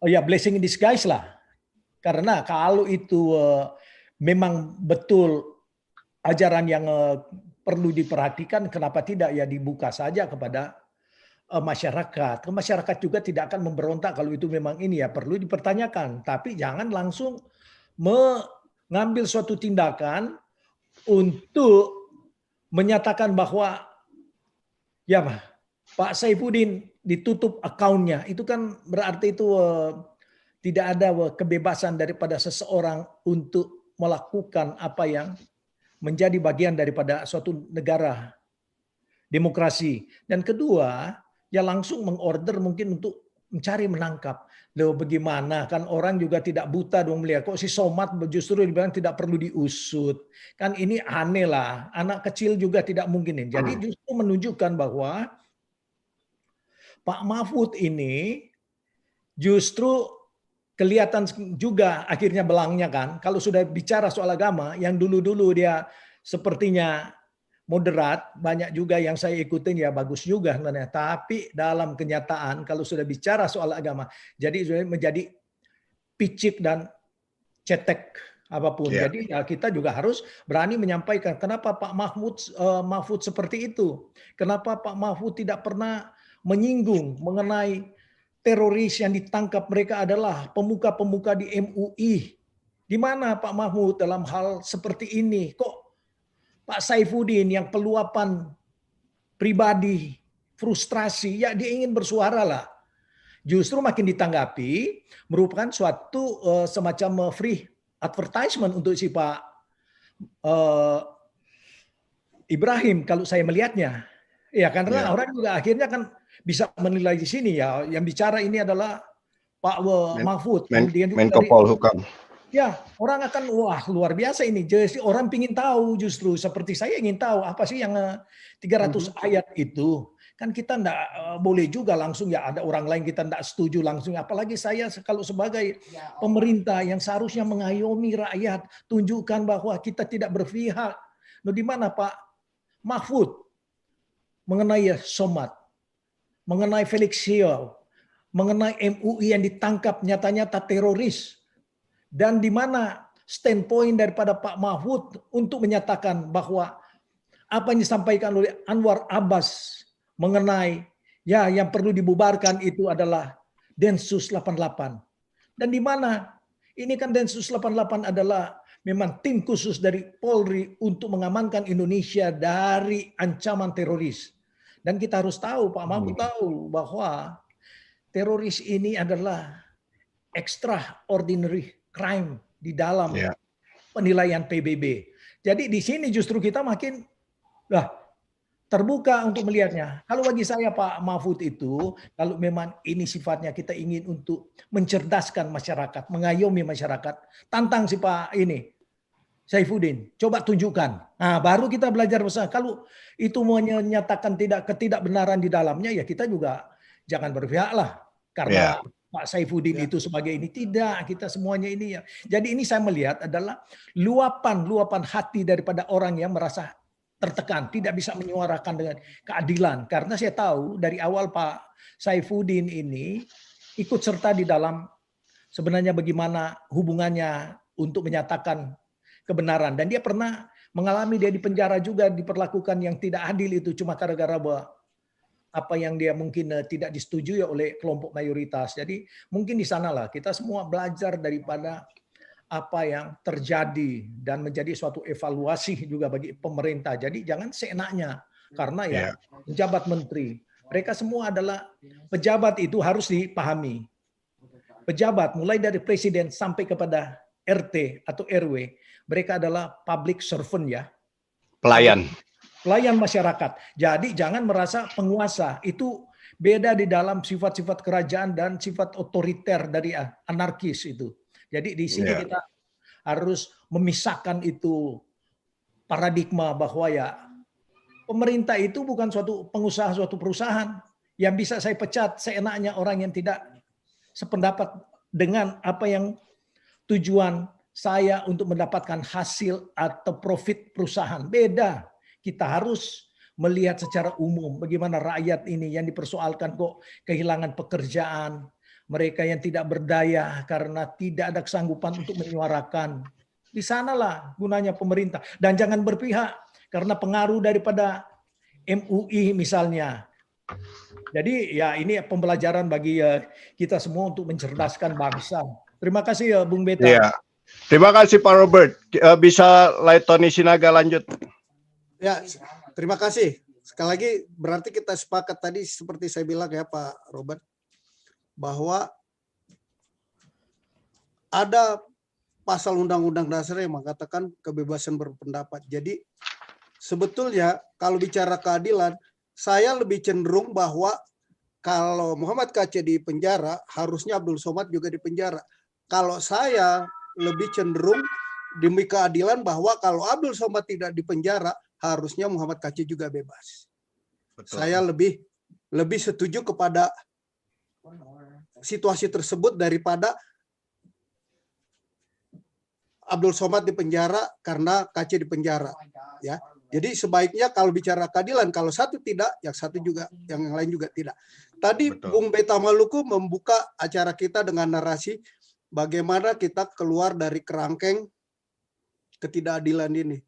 ya blessing in disguise lah. Karena kalau itu memang betul ajaran yang perlu diperhatikan, kenapa tidak ya dibuka saja kepada masyarakat. Masyarakat juga tidak akan memberontak kalau itu memang ini ya perlu dipertanyakan. Tapi jangan langsung mengambil suatu tindakan untuk menyatakan bahwa ya Pak Saifuddin ditutup akunnya. Itu kan berarti itu tidak ada kebebasan daripada seseorang untuk melakukan apa yang menjadi bagian daripada suatu negara demokrasi. Dan kedua, ya langsung mengorder mungkin untuk mencari menangkap. Loh bagaimana kan orang juga tidak buta dong melihat kok si Somad justru dibilang tidak perlu diusut. Kan ini aneh lah. Anak kecil juga tidak mungkin ini. Jadi justru menunjukkan bahwa Pak Mahfud ini justru kelihatan juga akhirnya belangnya kan. Kalau sudah bicara soal agama yang dulu-dulu dia sepertinya moderat, banyak juga yang saya ikutin ya bagus juga sebenarnya. Tapi dalam kenyataan kalau sudah bicara soal agama, jadi sudah menjadi picik dan cetek apapun. Ya. Jadi ya kita juga harus berani menyampaikan kenapa Pak Mahfud seperti itu. Kenapa Pak Mahfud tidak pernah menyinggung mengenai teroris yang ditangkap mereka adalah pemuka-pemuka di MUI. Di mana Pak Mahfud dalam hal seperti ini? Kok Pak Saifuddin yang peluapan pribadi, frustrasi, ya dia ingin bersuara lah. Justru makin ditanggapi merupakan suatu semacam free advertisement untuk si Pak Ibrahim kalau saya melihatnya. Ya karena orang juga akhirnya kan bisa menilai di sini ya. Yang bicara ini adalah Pak Mahfud. Kemudian Menko Polhukam. Ya, orang akan wah luar biasa ini. Jadi orang ingin tahu justru seperti saya ingin tahu apa sih yang 300 ayat itu. Kan kita enggak boleh juga langsung ya ada orang lain kita enggak setuju langsung. Apalagi saya kalau sebagai pemerintah yang seharusnya mengayomi rakyat, tunjukkan bahwa kita tidak berpihak. Nah, di mana Pak Mahfud mengenai Somad, mengenai Felix Xiao, mengenai MUI yang ditangkap nyata-nyata teroris. Dan di mana standpoint daripada Pak Mahfud untuk menyatakan bahwa apa yang disampaikan oleh Anwar Abbas mengenai ya yang perlu dibubarkan itu adalah Densus 88. Dan di mana ini kan Densus 88 adalah memang tim khusus dari Polri untuk mengamankan Indonesia dari ancaman teroris. Dan kita harus tahu, Pak Mahfud tahu bahwa teroris ini adalah extraordinary crime di dalam penilaian PBB. Jadi di sini justru kita makin terbuka untuk melihatnya. Kalau bagi saya Pak Mahfud itu, kalau memang ini sifatnya kita ingin untuk mencerdaskan masyarakat, mengayomi masyarakat, tantang si Pak ini, Saifuddin, coba tunjukkan. Nah, baru kita belajar bersama. Kalau itu menyatakan ketidakbenaran di dalamnya, ya kita juga jangan berpihak lah. Karena Pak Saifuddin itu sebagai ini. Tidak, kita semuanya ini ya. Jadi ini saya melihat adalah luapan hati daripada orang yang merasa tertekan, tidak bisa menyuarakan dengan keadilan. Karena saya tahu dari awal Pak Saifuddin ini ikut serta di dalam sebenarnya bagaimana hubungannya untuk menyatakan kebenaran. Dan dia pernah mengalami dia di penjara juga diperlakukan yang tidak adil itu cuma gara-gara apa yang dia mungkin tidak disetujui oleh kelompok mayoritas. Jadi mungkin di sanalah kita semua belajar daripada apa yang terjadi dan menjadi suatu evaluasi juga bagi pemerintah. Jadi jangan seenaknya karena ya pejabat menteri, mereka semua adalah pejabat itu harus dipahami. Pejabat mulai dari presiden sampai kepada RT atau RW, mereka adalah public servant ya. Pelayan masyarakat. Jadi jangan merasa penguasa. Itu beda di dalam sifat-sifat kerajaan dan sifat otoriter dari anarkis itu. Jadi di sini kita harus memisahkan itu paradigma bahwa ya pemerintah itu bukan suatu pengusaha, suatu perusahaan yang bisa saya pecat seenaknya orang yang tidak sependapat dengan apa yang tujuan saya untuk mendapatkan hasil atau profit perusahaan. Beda. Kita harus melihat secara umum bagaimana rakyat ini yang dipersoalkan kok kehilangan pekerjaan, mereka yang tidak berdaya karena tidak ada kesanggupan untuk menyuarakan. Di sanalah gunanya pemerintah. Dan jangan berpihak karena pengaruh daripada MUI misalnya. Jadi ya ini pembelajaran bagi kita semua untuk mencerdaskan bangsa. Terima kasih Bung Beta. Ya. Terima kasih Pak Robert. Bisa Tony Sinaga lanjut. Ya, terima kasih. Sekali lagi berarti kita sepakat tadi seperti saya bilang ya Pak Robert, bahwa ada pasal Undang-Undang Dasar yang mengatakan kebebasan berpendapat. Jadi sebetulnya kalau bicara keadilan, saya lebih cenderung bahwa kalau Muhammad Kacé di penjara, harusnya Abdul Somad juga di penjara. Kalau saya lebih cenderung demi keadilan bahwa kalau Abdul Somad tidak di penjara, harusnya Muhammad Kacé juga bebas. Betul. Saya lebih setuju kepada situasi tersebut daripada Abdul Somad di penjara karena Kacé di penjara, ya. Jadi sebaiknya kalau bicara keadilan, kalau satu tidak, yang satu juga, yang lain juga tidak. Tadi Betul. Bung Beta Maluku membuka acara kita dengan narasi bagaimana kita keluar dari kerangkeng ketidakadilan ini.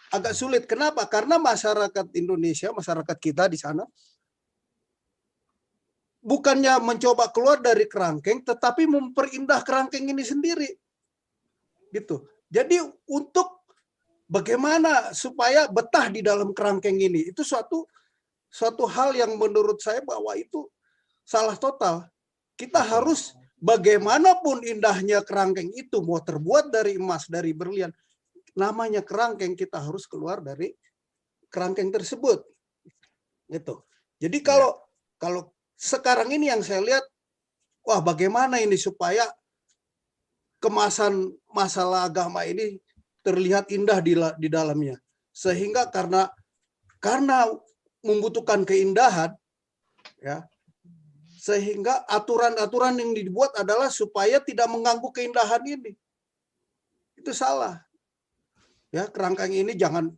Agak sulit. Kenapa? Karena masyarakat Indonesia, masyarakat kita di sana, bukannya mencoba keluar dari kerangkeng, tetapi memperindah kerangkeng ini sendiri. Gitu. Jadi untuk bagaimana supaya betah di dalam kerangkeng ini, itu suatu hal yang menurut saya bahwa itu salah total. Kita harus bagaimanapun indahnya kerangkeng itu, mau terbuat dari emas, dari berlian, namanya kerangkeng, kita harus keluar dari kerangkeng tersebut. Gitu. Jadi kalau sekarang ini yang saya lihat, wah bagaimana ini supaya kemasan masalah agama ini terlihat indah di dalamnya, sehingga karena membutuhkan keindahan, ya, sehingga aturan-aturan yang dibuat adalah supaya tidak mengganggu keindahan ini. Itu salah, ya. Kerangkeng ini jangan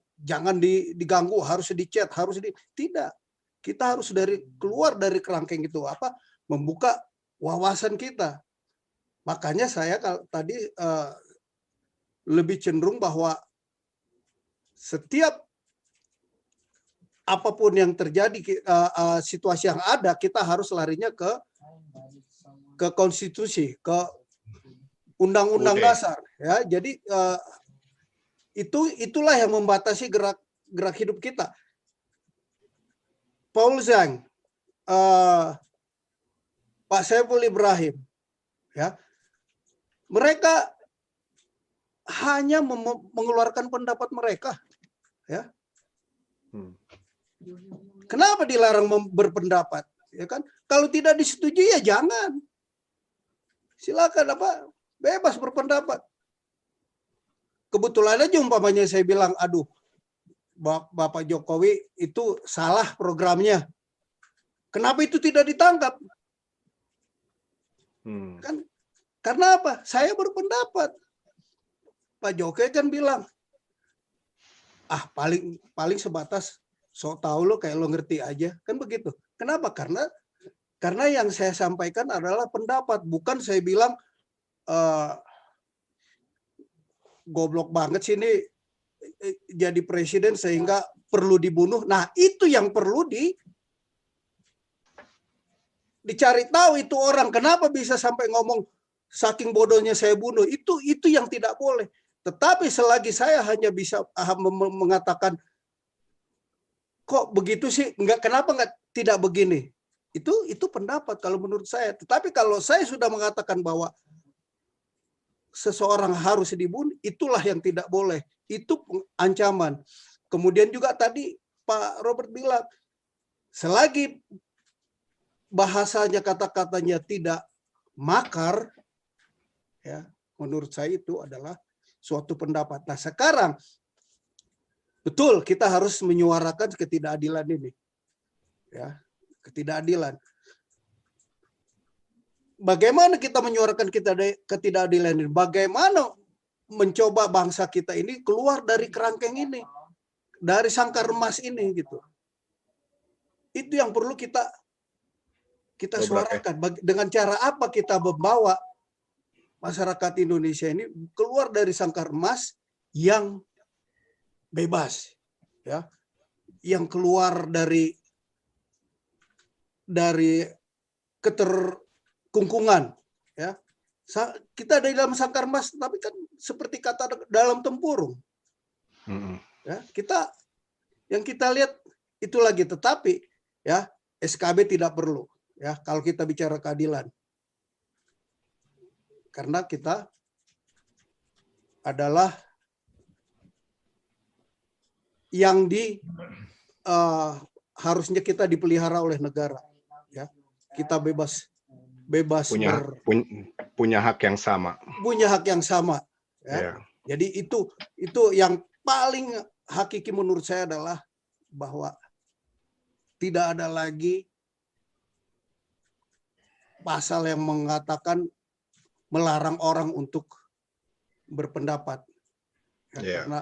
diganggu, harus dicet, tidak. Kita harus keluar dari kerangkeng itu, membuka wawasan kita. Makanya saya tadi lebih cenderung bahwa setiap apapun yang terjadi, situasi yang ada, kita harus larinya ke konstitusi, ke undang-undang dasar. Ya, jadi itulah yang membatasi gerak hidup kita. Paul Zhang, Pak Saiful Ibrahim, ya, mereka hanya mengeluarkan pendapat mereka, ya. Kenapa dilarang berpendapat? Ya kan? Kalau tidak disetujui ya jangan. Silakan bebas berpendapat. Kebetulan aja umpamanya saya bilang, aduh, Bapak Jokowi itu salah programnya. Kenapa itu tidak ditangkap? Kan karena apa? Saya berpendapat. Pak Jokowi kan bilang, paling sebatas sok tahu lo kayak lo ngerti aja, kan begitu. Kenapa? Karena yang saya sampaikan adalah pendapat, bukan saya bilang goblok banget sih ini jadi presiden sehingga perlu dibunuh. Nah, itu yang perlu dicari tahu itu orang kenapa bisa sampai ngomong saking bodohnya saya bunuh. Itu yang tidak boleh. Tetapi selagi saya hanya bisa mengatakan kok begitu sih, kenapa tidak begini? Itu pendapat kalau menurut saya. Tetapi kalau saya sudah mengatakan bahwa seseorang harus dibunuh, itulah yang tidak boleh. Itu ancaman. Kemudian juga tadi Pak Robert bilang, selagi bahasanya, kata-katanya tidak makar, ya, menurut saya itu adalah suatu pendapat. Nah sekarang, betul kita harus menyuarakan ketidakadilan ini. Ya, ketidakadilan. Bagaimana kita menyuarakan ketidakadilan ini? Bagaimana mencoba bangsa kita ini keluar dari kerangkeng ini, dari sangkar emas ini, gitu. Itu yang perlu kita suarakan. Dengan cara apa kita membawa masyarakat Indonesia ini keluar dari sangkar emas yang bebas, ya, yang keluar dari keterkungkungan, ya. Kita ada di dalam sangkar emas, tapi kan seperti kata dalam tempurung. Ya, yang kita lihat itu lagi, tetapi ya SKB tidak perlu, ya, kalau kita bicara keadilan. Karena kita adalah yang harusnya kita dipelihara oleh negara, ya. Kita bebas punya hak yang sama. Punya hak yang sama, ya. Ya. Jadi itu yang paling hakiki menurut saya adalah bahwa tidak ada lagi pasal yang mengatakan melarang orang untuk berpendapat, ya. Ya. Karena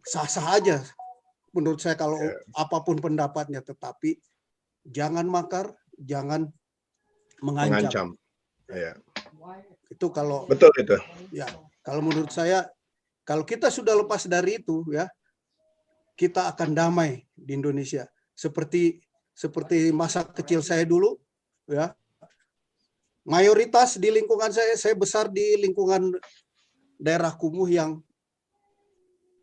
sah-sah aja menurut saya kalau apapun pendapatnya, tetapi jangan makar, jangan mengancam. Ya. Itu kalau Betul itu. ya, kalau menurut saya kalau kita sudah lepas dari itu, ya, kita akan damai di Indonesia. Seperti masa kecil saya dulu, ya. Mayoritas di lingkungan saya besar di lingkungan daerah kumuh yang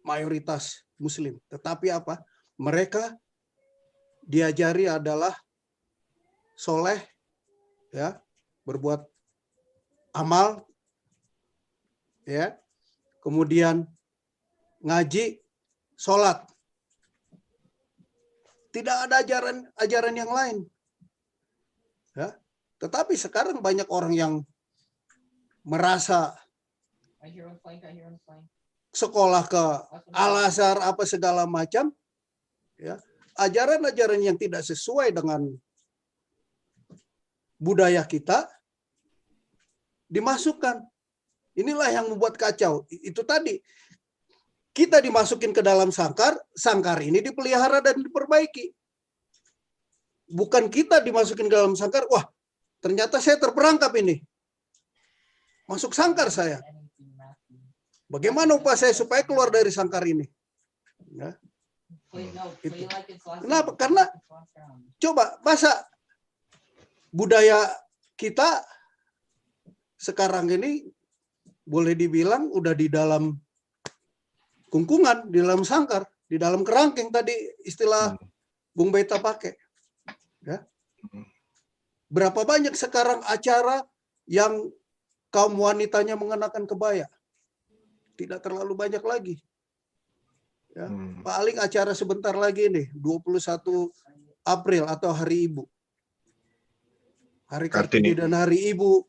mayoritas Muslim. Tetapi apa? Mereka diajari adalah soleh, ya, berbuat amal, ya, kemudian ngaji, sholat. Tidak ada ajaran yang lain, ya. Tetapi sekarang banyak orang yang merasa sekolah ke Al-Azhar apa segala macam, ya, ajaran-ajaran yang tidak sesuai dengan budaya kita dimasukkan. Inilah yang membuat kacau. Itu tadi, kita dimasukin ke dalam sangkar ini dipelihara dan diperbaiki. Bukan kita dimasukin ke dalam sangkar, wah ternyata saya terperangkap ini. Masuk sangkar saya. Bagaimana upaya saya supaya keluar dari sangkar ini? Ya. Itu. Kenapa? Karena coba masa budaya kita sekarang ini boleh dibilang udah di dalam kungkungan, di dalam sangkar, di dalam kerangkeng tadi istilah Bung Beta pakai. Ya. Berapa banyak sekarang acara yang kaum wanitanya mengenakan kebaya? Tidak terlalu banyak lagi. Ya, paling acara sebentar lagi nih, 21 April atau Hari Ibu. Hari Kartini dan Hari Ibu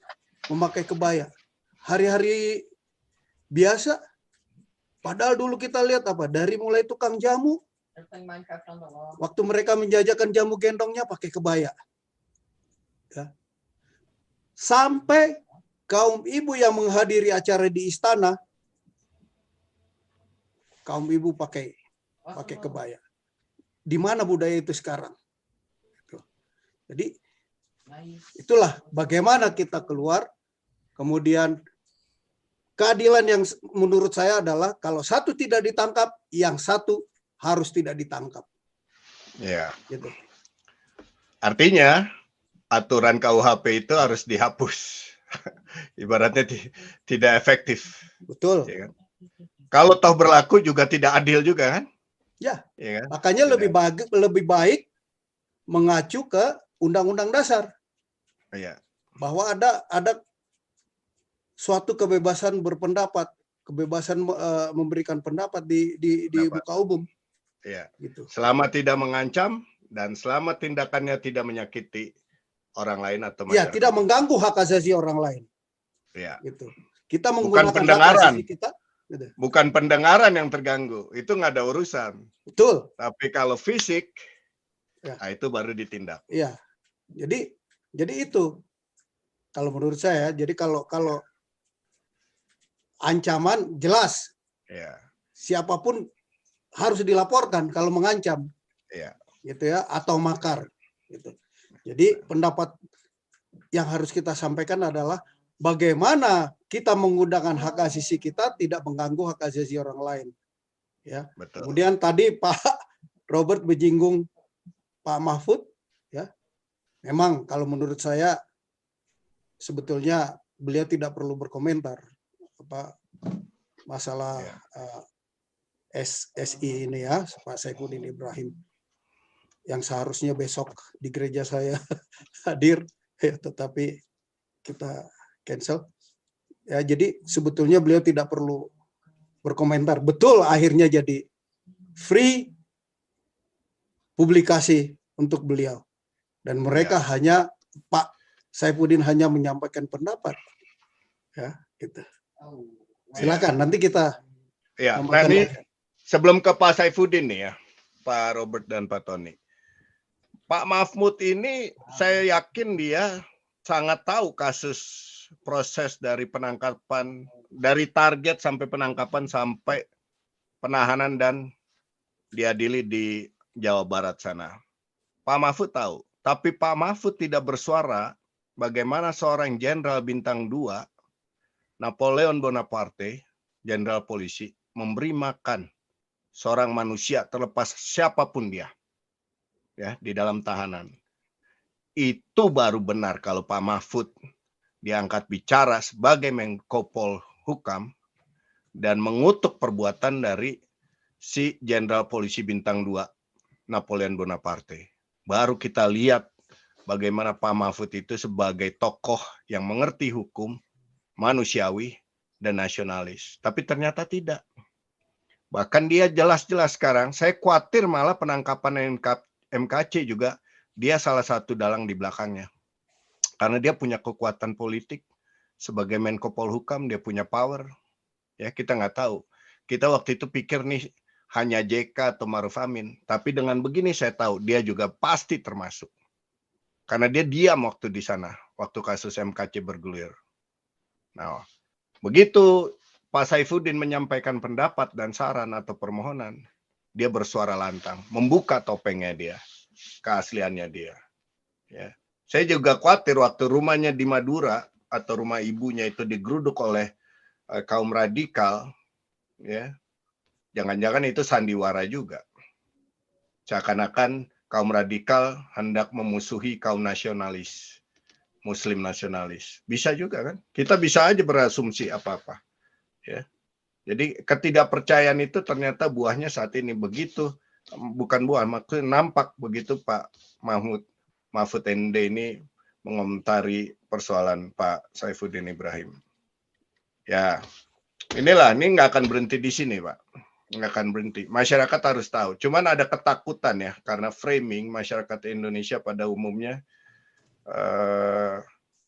memakai kebaya. Hari-hari biasa, padahal dulu kita lihat apa? Dari mulai tukang jamu, waktu mereka menjajakan jamu gendongnya pakai kebaya. Ya. Sampai kaum ibu yang menghadiri acara di istana, kaum ibu pakai kebaya. Di mana budaya itu sekarang? Jadi itulah bagaimana kita keluar. Kemudian keadilan yang menurut saya adalah kalau satu tidak ditangkap, yang satu harus tidak ditangkap. Ya. Gitu. Artinya aturan KUHP itu harus dihapus. Ibaratnya tidak efektif. Betul. Ya kan? Kalau toh berlaku juga tidak adil juga kan? Ya, ya kan? Makanya lebih baik mengacu ke Undang-Undang Dasar. Ya. Bahwa ada suatu kebebasan berpendapat, kebebasan memberikan pendapat di muka umum. Ya. Gitu. Selama tidak mengancam dan selama tindakannya tidak menyakiti orang lain atau masyarakat. Ya, tidak mengganggu hak asasi orang lain. Ya. Gitu. Kita menggunakan hak asasi kita. Gitu. Bukan pendengaran yang terganggu, itu nggak ada urusan. Betul. Tapi kalau fisik, ya. Nah itu baru ditindak. Iya. Jadi itu kalau menurut saya. Jadi kalau ancaman jelas, ya. Siapapun harus dilaporkan kalau mengancam, ya. Gitu ya, atau makar. Gitu. Jadi pendapat yang harus kita sampaikan adalah bagaimana kita menggunakan hak asasi kita tidak mengganggu hak asasi orang lain. Ya. Betul. Kemudian tadi Pak Robert menyinggung Pak Mahfud, ya. Memang kalau menurut saya sebetulnya beliau tidak perlu berkomentar apa masalah SI ini ya, Pak Saifuddin Ibrahim yang seharusnya besok di gereja saya hadir, ya, tetapi kita cancel. Ya, jadi sebetulnya beliau tidak perlu berkomentar. Betul, akhirnya jadi free publikasi untuk beliau. Dan mereka hanya, Pak Saifuddin hanya menyampaikan pendapat. Ya, gitu. Silakan, nanti kita Ya, nah tambahkan ini lagi. sebelum ke Pak Saifuddin nih ya, Pak Robert dan Pak Tony. Pak Mahfud ini saya yakin dia sangat tahu kasus proses dari penangkapan, dari target sampai penangkapan sampai penahanan dan diadili di Jawa Barat sana. Pak Mahfud tahu, tapi Pak Mahfud tidak bersuara bagaimana seorang jenderal bintang 2, Napoleon Bonaparte, jenderal polisi, memberi makan seorang manusia terlepas siapapun dia, ya, di dalam tahanan. Itu baru benar kalau Pak Mahfud diangkat bicara sebagai Menko Polhukam dan mengutuk perbuatan dari si jenderal polisi bintang 2 Napoleon Bonaparte. Baru kita lihat bagaimana Pak Mahfud itu sebagai tokoh yang mengerti hukum, manusiawi, dan nasionalis. Tapi ternyata tidak. Bahkan dia jelas-jelas sekarang, saya khawatir malah penangkapan MKC juga, dia salah satu dalang di belakangnya. Karena dia punya kekuatan politik, sebagai Menko Polhukam dia punya power. Ya, kita nggak tahu. Kita waktu itu pikir nih hanya JK atau Maruf Amin, tapi dengan begini saya tahu dia juga pasti termasuk. Karena dia diam waktu di sana, waktu kasus MKC bergulir. Nah, begitu Pak Saifuddin menyampaikan pendapat dan saran atau permohonan, dia bersuara lantang, membuka topengnya dia, keasliannya dia. Ya. Saya juga khawatir waktu rumahnya di Madura atau rumah ibunya itu digeruduk oleh kaum radikal, ya, jangan-jangan itu sandiwara juga. Seakan-akan kaum radikal hendak memusuhi kaum nasionalis, Muslim nasionalis. Bisa juga kan? Kita bisa aja berasumsi apa-apa. Ya. Jadi ketidakpercayaan itu ternyata buahnya saat ini begitu, bukan buah, maksudnya nampak begitu Pak Mahfud MD ini mengomentari persoalan Pak Saifuddin Ibrahim. Ya, inilah, ini nggak akan berhenti di sini, Pak. Nggak akan berhenti. Masyarakat harus tahu. Cuman ada ketakutan ya, karena framing masyarakat Indonesia pada umumnya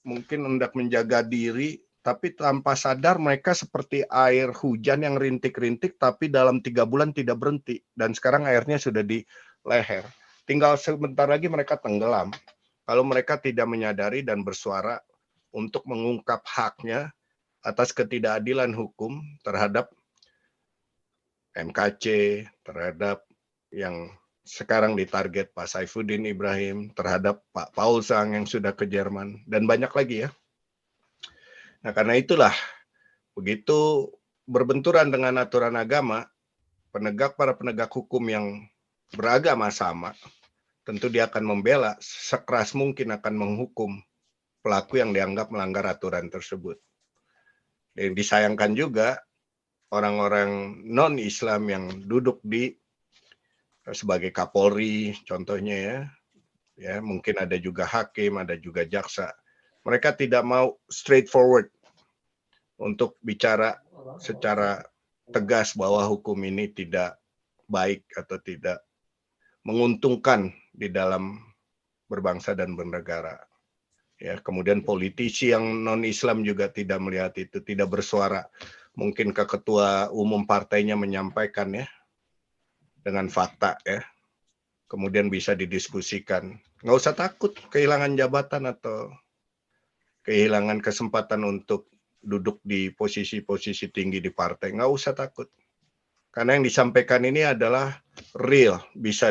mungkin hendak menjaga diri, tapi tanpa sadar mereka seperti air hujan yang rintik-rintik, tapi dalam 3 bulan tidak berhenti. Dan sekarang airnya sudah di leher. Tinggal sebentar lagi mereka tenggelam. Kalau mereka tidak menyadari dan bersuara untuk mengungkap haknya atas ketidakadilan hukum terhadap MKC, terhadap yang sekarang ditarget Pak Saifuddin Ibrahim, terhadap Pak Paul Sang yang sudah ke Jerman, dan banyak lagi ya. Nah, karena itulah, begitu berbenturan dengan aturan agama, para penegak hukum yang beragama sama, tentu dia akan membela, sekeras mungkin akan menghukum pelaku yang dianggap melanggar aturan tersebut. Dan disayangkan juga, orang-orang non-Islam yang duduk sebagai Kapolri, contohnya ya, mungkin ada juga hakim, ada juga jaksa. Mereka tidak mau straightforward untuk bicara secara tegas bahwa hukum ini tidak baik atau tidak menguntungkan di dalam berbangsa dan bernegara. Ya, kemudian politisi yang non-Islam juga tidak melihat itu, tidak bersuara. Mungkin ke ketua umum partainya menyampaikan ya dengan fakta ya. Kemudian bisa didiskusikan. Nggak usah takut kehilangan jabatan atau kehilangan kesempatan untuk duduk di posisi-posisi tinggi di partai. Nggak usah takut. Karena yang disampaikan ini adalah real, bisa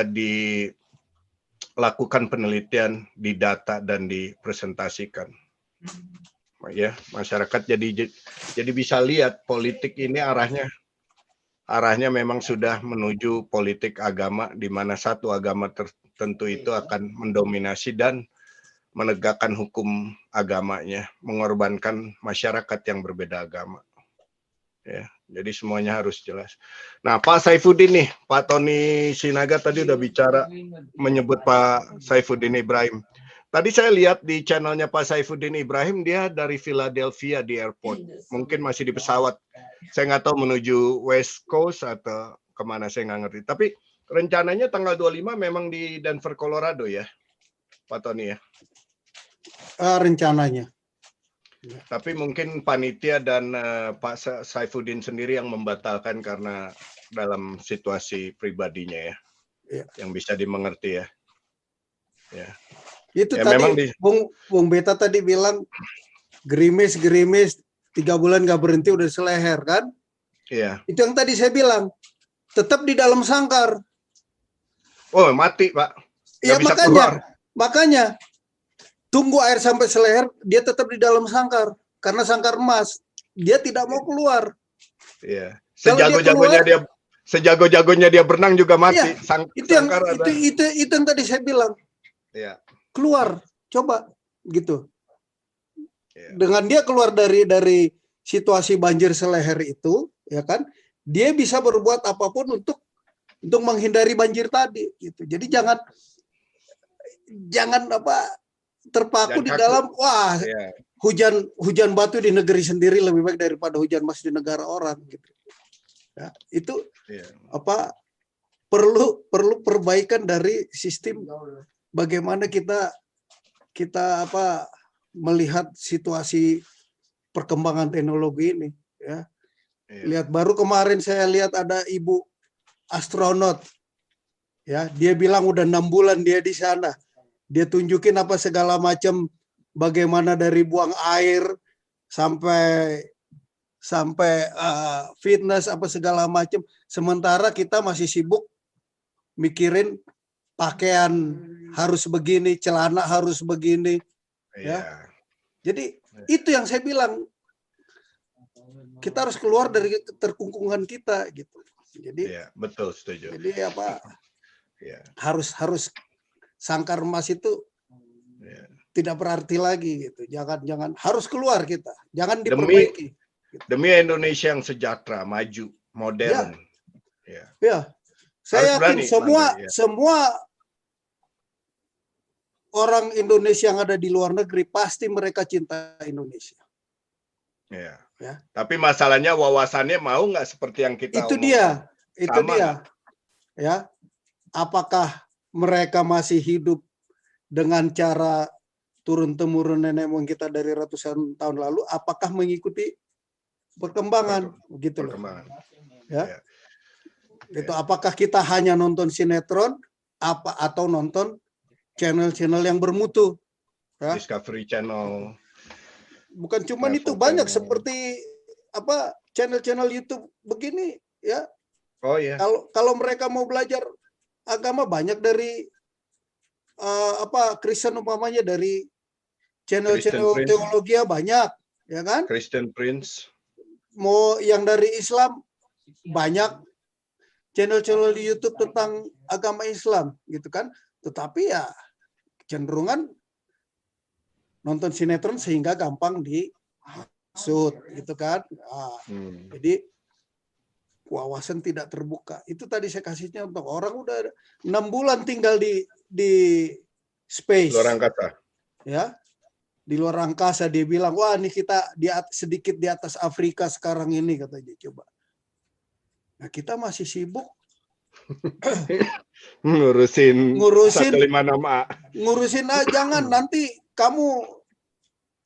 dilakukan penelitian, didata dan dipresentasikan. Ya, masyarakat jadi bisa lihat politik ini arahnya memang sudah menuju politik agama, di mana satu agama tertentu itu akan mendominasi dan menegakkan hukum agamanya, mengorbankan masyarakat yang berbeda agama. Ya, jadi semuanya harus jelas. Nah, Pak Saifuddin nih, Pak Tony Sinaga tadi udah bicara menyebut Pak Saifuddin Ibrahim. Tadi saya lihat di channelnya Pak Saifuddin Ibrahim, dia dari Philadelphia di airport. Mungkin masih di pesawat. Saya nggak tahu menuju West Coast atau kemana, saya nggak ngerti. Tapi rencananya tanggal 25 memang di Denver, Colorado ya, Pak Tony ya. Rencananya. Tapi mungkin panitia dan Pak Saifuddin sendiri yang membatalkan karena dalam situasi pribadinya ya, yang bisa dimengerti ya. Ya. Itu Ya, tadi memang Bung Beta tadi bilang gerimis 3 bulan nggak berhenti udah seleher kan? Iya. Itu yang tadi saya bilang tetap di dalam sangkar. Oh, mati, Pak. Iya, Nggak bisa keluar. makanya tunggu air sampai seleher, dia tetap di dalam sangkar karena sangkar emas. Dia tidak mau keluar. Iya. Kalau dia Sejago-jagonya keluar- dia sejago-jagonya dia berenang juga mati. Iya, itu yang tadi saya bilang. Iya. Keluar, coba gitu. Iya. Dengan dia keluar dari situasi banjir seleher itu, ya kan? Dia bisa berbuat apapun untuk menghindari banjir tadi gitu. Jadi jangan terpaku Jangan di kaku. dalam wah Iya. hujan batu di negeri sendiri lebih baik daripada hujan mas di negara orang gitu. Ya, itu Iya. perlu perbaikan dari sistem bagaimana kita melihat situasi perkembangan teknologi ini ya. Iya. Lihat baru kemarin saya lihat ada ibu astronot ya, dia bilang udah 6 bulan dia di sana. Dia tunjukin apa segala macam bagaimana dari buang air sampai fitness apa segala macam. Sementara kita masih sibuk mikirin pakaian harus begini, celana harus begini. Iya. Jadi itu yang saya bilang, kita harus keluar dari keterkungkungan kita gitu. Jadi Iya, betul, setuju. Jadi Iya. harus sangkar emas itu Iya. tidak berarti lagi gitu. Jangan harus keluar kita. Jangan Demi- diperbaiki. Demi Indonesia yang sejahtera, maju, modern. Ya. Ya. Saya Harus yakin berani, Bang, semua orang Indonesia yang ada di luar negeri pasti mereka cinta Indonesia. Ya. Ya. Tapi masalahnya wawasannya mau nggak seperti yang kita Itu omongkan? dia. Sama Ya. Apakah mereka masih hidup dengan cara turun-temurun nenek moyang kita dari ratusan tahun lalu? Apakah mengikuti perkembangan gitu loh. Perkembangan. Ya. Ya. Itu apakah kita hanya nonton sinetron atau nonton channel-channel yang bermutu? Ya. Discovery Channel. Bukan cuma Travel itu, banyak Channel. seperti channel-channel YouTube begini ya. Oh ya. Kalau mereka mau belajar agama banyak dari Kristen umpamanya dari channel-channel Christian Prince. teologi banyak, ya kan? Christian Prince. Mau yang dari Islam banyak channel-channel di YouTube tentang agama Islam gitu kan. Tetapi ya cenderungan nonton sinetron sehingga gampang dihasut gitu kan. Jadi wawasan tidak terbuka. Itu tadi saya kasihnya untuk orang udah 6 bulan tinggal di space. Luar angkasa. Ya. Di luar angkasa dia bilang, "Wah, ini kita sedikit di atas Afrika sekarang ini," katanya. Coba. Nah, kita masih sibuk ngurusin 156A. ngurusin jangan nanti kamu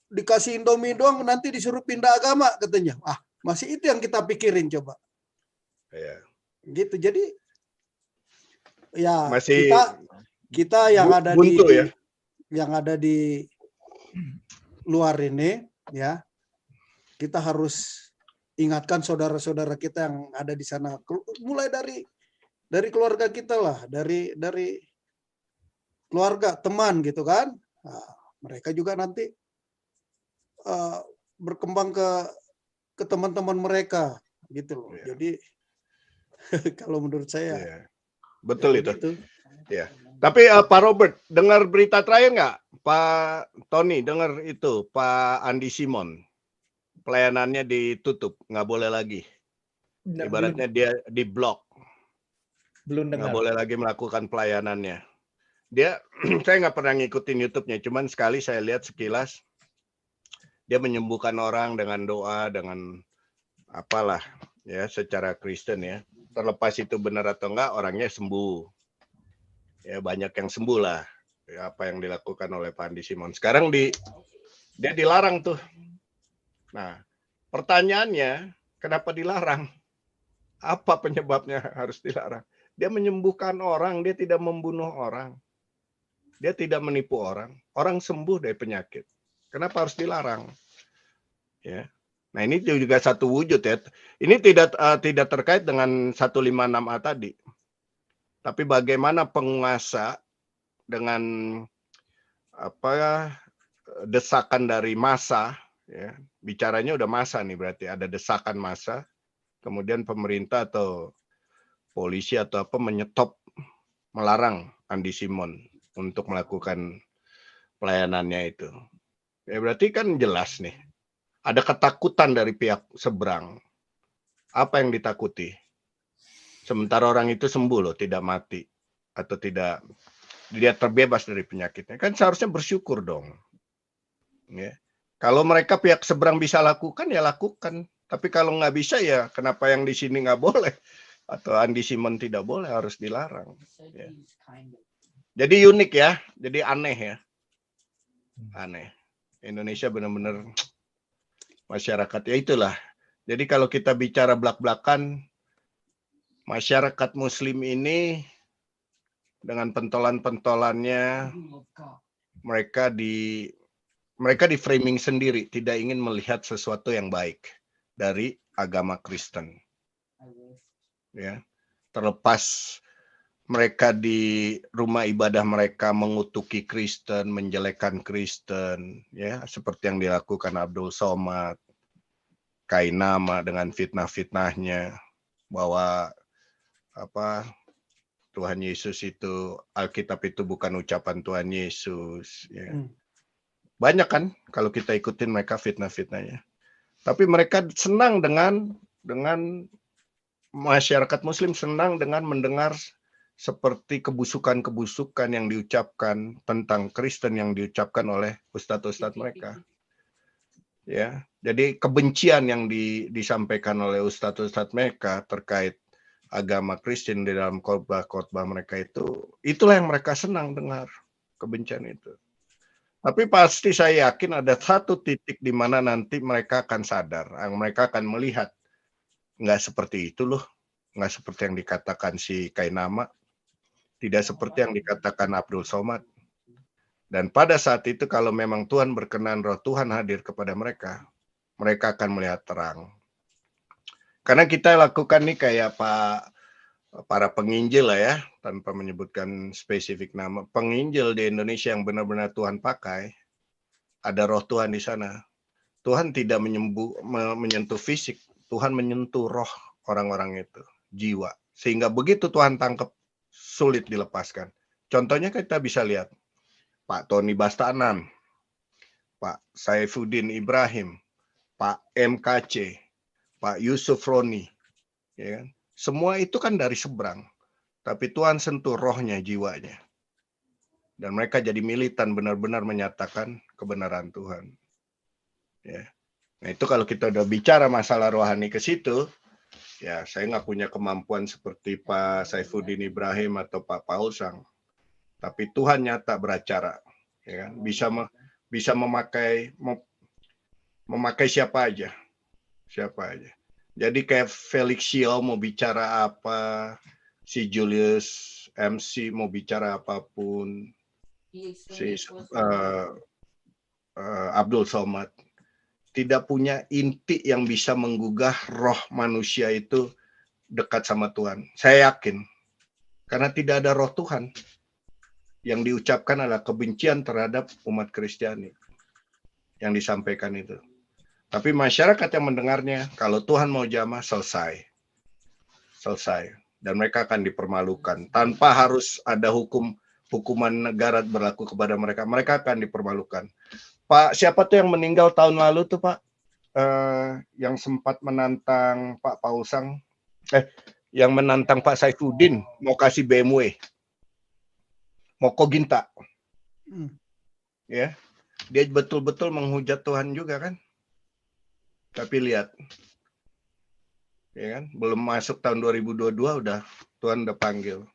dikasih Indomie doang nanti disuruh pindah agama katanya. Masih itu yang kita pikirin coba. Ya. Gitu. Jadi ya Masih kita yang ada buntu, ya? yang ada di luar ini ya, kita harus ingatkan saudara-saudara kita yang ada di sana, mulai dari keluarga kita lah, dari keluarga, teman gitu kan. Nah, mereka juga nanti berkembang ke teman-teman mereka gitu loh. Ya. Jadi kalau menurut saya Ya. Betul itu. begitu. Ya. Tapi Pak Robert, dengar berita terakhir nggak? Pak Tony, dengar itu Pak Andi Simon, pelayanannya ditutup, nggak boleh lagi. Ibaratnya dia di blok, belum nggak dengar. boleh lagi melakukan pelayanannya. Dia saya nggak pernah ngikutin YouTube-nya, cuman sekali saya lihat sekilas dia menyembuhkan orang dengan doa, dengan apalah ya secara Kristen ya. Terlepas itu benar atau enggak, orangnya sembuh. Ya banyak yang sembuh lah. Ya, apa yang dilakukan oleh Pak Andi Simon. Sekarang dia dilarang tuh. Nah, pertanyaannya, kenapa dilarang? Apa penyebabnya harus dilarang? Dia menyembuhkan orang, dia tidak membunuh orang. Dia tidak menipu orang. Orang sembuh dari penyakit. Kenapa harus dilarang? Ya. Nah, ini juga satu wujud ya. Ini tidak terkait dengan 156A tadi. Tapi bagaimana penguasa dengan desakan dari massa, ya. Bicaranya udah massa nih, berarti ada desakan massa, kemudian pemerintah atau polisi atau apa menyetop, melarang Andi Simon untuk melakukan pelayanannya itu. Ya berarti kan jelas nih, ada ketakutan dari pihak seberang. Apa yang ditakuti? Sementara orang itu sembuh loh, tidak mati atau tidak, dia terbebas dari penyakitnya. Kan seharusnya bersyukur dong. Ya. Kalau mereka pihak seberang bisa lakukan, ya lakukan. Tapi kalau nggak bisa, ya kenapa yang di sini nggak boleh? Atau Andi Simon tidak boleh, harus dilarang. Ya. Jadi unik ya, jadi aneh ya. Aneh. Indonesia benar-benar masyarakat, ya itulah. Jadi kalau kita bicara belak-belakan, masyarakat Muslim ini dengan pentolan-pentolannya, mereka di framing sendiri, tidak ingin melihat sesuatu yang baik dari agama Kristen. Ya, terlepas mereka di rumah ibadah mereka mengutuki Kristen, menjelekkan Kristen, ya seperti yang dilakukan Abdul Somad, Kainama dengan fitnah-fitnahnya bahwa Tuhan Yesus itu, Alkitab itu bukan ucapan Tuhan Yesus. Ya. Banyak kan kalau kita ikutin mereka fitnah-fitnahnya. Tapi mereka senang dengan masyarakat Muslim senang dengan mendengar seperti kebusukan-kebusukan yang diucapkan tentang Kristen yang diucapkan oleh ustadz-ustadz mereka. Ya, jadi kebencian yang disampaikan oleh ustadz-ustadz mereka terkait agama Kristen di dalam khotbah-khotbah mereka itulah yang mereka senang dengar, kebencian itu. Tapi pasti saya yakin ada satu titik di mana nanti mereka akan sadar, mereka akan melihat nggak seperti itu loh, nggak seperti yang dikatakan si Kainama, tidak seperti yang dikatakan Abdul Somad. Dan pada saat itu kalau memang Tuhan berkenan, roh Tuhan hadir kepada mereka, mereka akan melihat terang. Karena kita lakukan nih kayak para penginjil lah ya, tanpa menyebutkan spesifik nama, penginjil di Indonesia yang benar-benar Tuhan pakai, ada roh Tuhan di sana. Tuhan tidak menyentuh fisik, Tuhan menyentuh roh orang-orang itu, jiwa. Sehingga begitu Tuhan tangkap, sulit dilepaskan. Contohnya kita bisa lihat, Pak Tony Bastanan, Pak Saifuddin Ibrahim, Pak MKC, Pak Yusuf Roni, ya kan? Semua itu kan dari seberang. Tapi Tuhan sentuh rohnya, jiwanya. Dan mereka jadi militan benar-benar menyatakan kebenaran Tuhan. Ya. Nah itu kalau kita udah bicara masalah rohani ke situ, ya saya nggak punya kemampuan seperti Pak Saifuddin Ibrahim atau Pak Paulsang. Tapi Tuhan nyata beracara. Ya kan? Bisa memakai siapa aja. Siapa aja. Jadi kayak Felix Xiao mau bicara apa, si Julius MC mau bicara apapun, si Abdul Somad tidak punya inti yang bisa menggugah roh manusia itu dekat sama Tuhan. Saya yakin. Karena tidak ada roh Tuhan. Yang diucapkan adalah kebencian terhadap umat Kristiani. Yang disampaikan itu. Tapi masyarakat yang mendengarnya, kalau Tuhan mau jamah, selesai. Selesai. Dan mereka akan dipermalukan. Tanpa harus ada hukuman negara berlaku kepada mereka. Mereka akan dipermalukan. Pak, siapa tuh yang meninggal tahun lalu tuh Pak? Yang sempat menantang Pak Paulsang. Yang menantang Pak Saifuddin mau kasih BMW. Moko Ginta. Hmm. Ya, dia betul-betul menghujat Tuhan juga kan. Tapi lihat, ya kan, belum masuk tahun 2022 udah Tuhan udah panggil.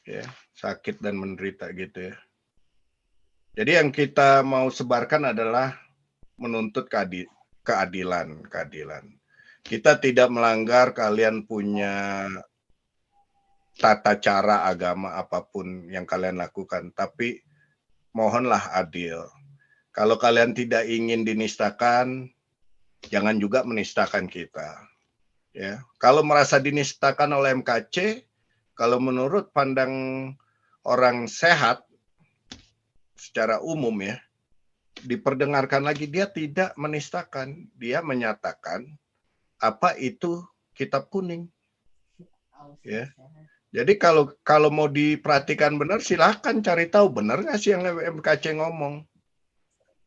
Ya, sakit dan menderita gitu ya. Jadi yang kita mau sebarkan adalah menuntut keadilan. Kita tidak melanggar, kalian punya tata cara agama apapun yang kalian lakukan, tapi mohonlah adil. Kalau kalian tidak ingin dinistakan, jangan juga menistakan kita. Ya, kalau merasa dinistakan oleh MKC, kalau menurut pandang orang sehat secara umum ya, diperdengarkan lagi, dia tidak menistakan, dia menyatakan apa itu kitab kuning. Ya. Jadi kalau mau diperhatikan benar, silahkan cari tahu benar nggak sih yang MKC ngomong,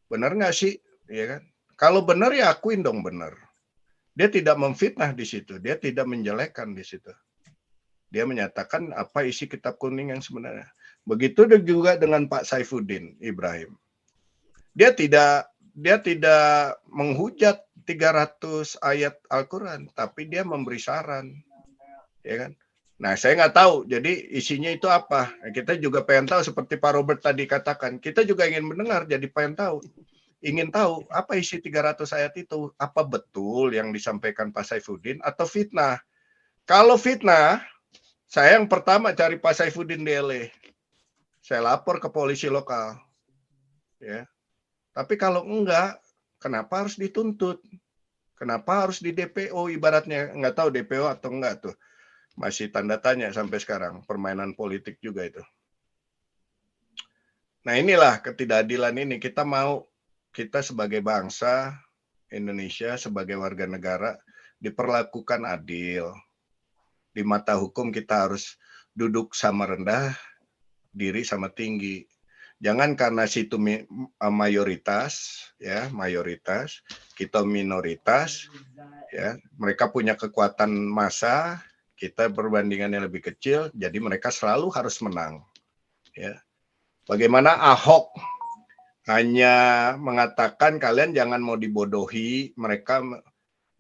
benar nggak sih, ya kan? Kalau benar ya akuin dong benar. Dia tidak memfitnah di situ, dia tidak menjelekkan di situ. Dia menyatakan apa isi kitab kuning yang sebenarnya. Begitu juga dengan Pak Saifuddin Ibrahim. Dia tidak menghujat 300 ayat Al-Quran, tapi dia memberi saran, ya kan? Nah, saya nggak tahu, jadi isinya itu apa. Kita juga pengen tahu, seperti Pak Robert tadi katakan, kita juga ingin mendengar, jadi pengen tahu. Ingin tahu, apa isi 300 ayat itu? Apa betul yang disampaikan Pak Saifuddin atau fitnah? Kalau fitnah, saya yang pertama cari Pak Saifuddin di LA. Saya lapor ke polisi lokal. Ya. Tapi kalau enggak, kenapa harus dituntut? Kenapa harus di DPO ibaratnya? Nggak tahu DPO atau enggak tuh. Masih tanda tanya sampai sekarang. Permainan politik juga itu. Nah inilah ketidakadilan ini. Kita sebagai bangsa Indonesia, sebagai warga negara, diperlakukan adil. Di mata hukum kita harus duduk sama rendah, diri sama tinggi. Jangan karena situ mayoritas, ya mayoritas, kita minoritas, ya mereka punya kekuatan massa, kita perbandingannya lebih kecil, jadi mereka selalu harus menang. Ya. Bagaimana Ahok hanya mengatakan kalian jangan mau dibodohi, mereka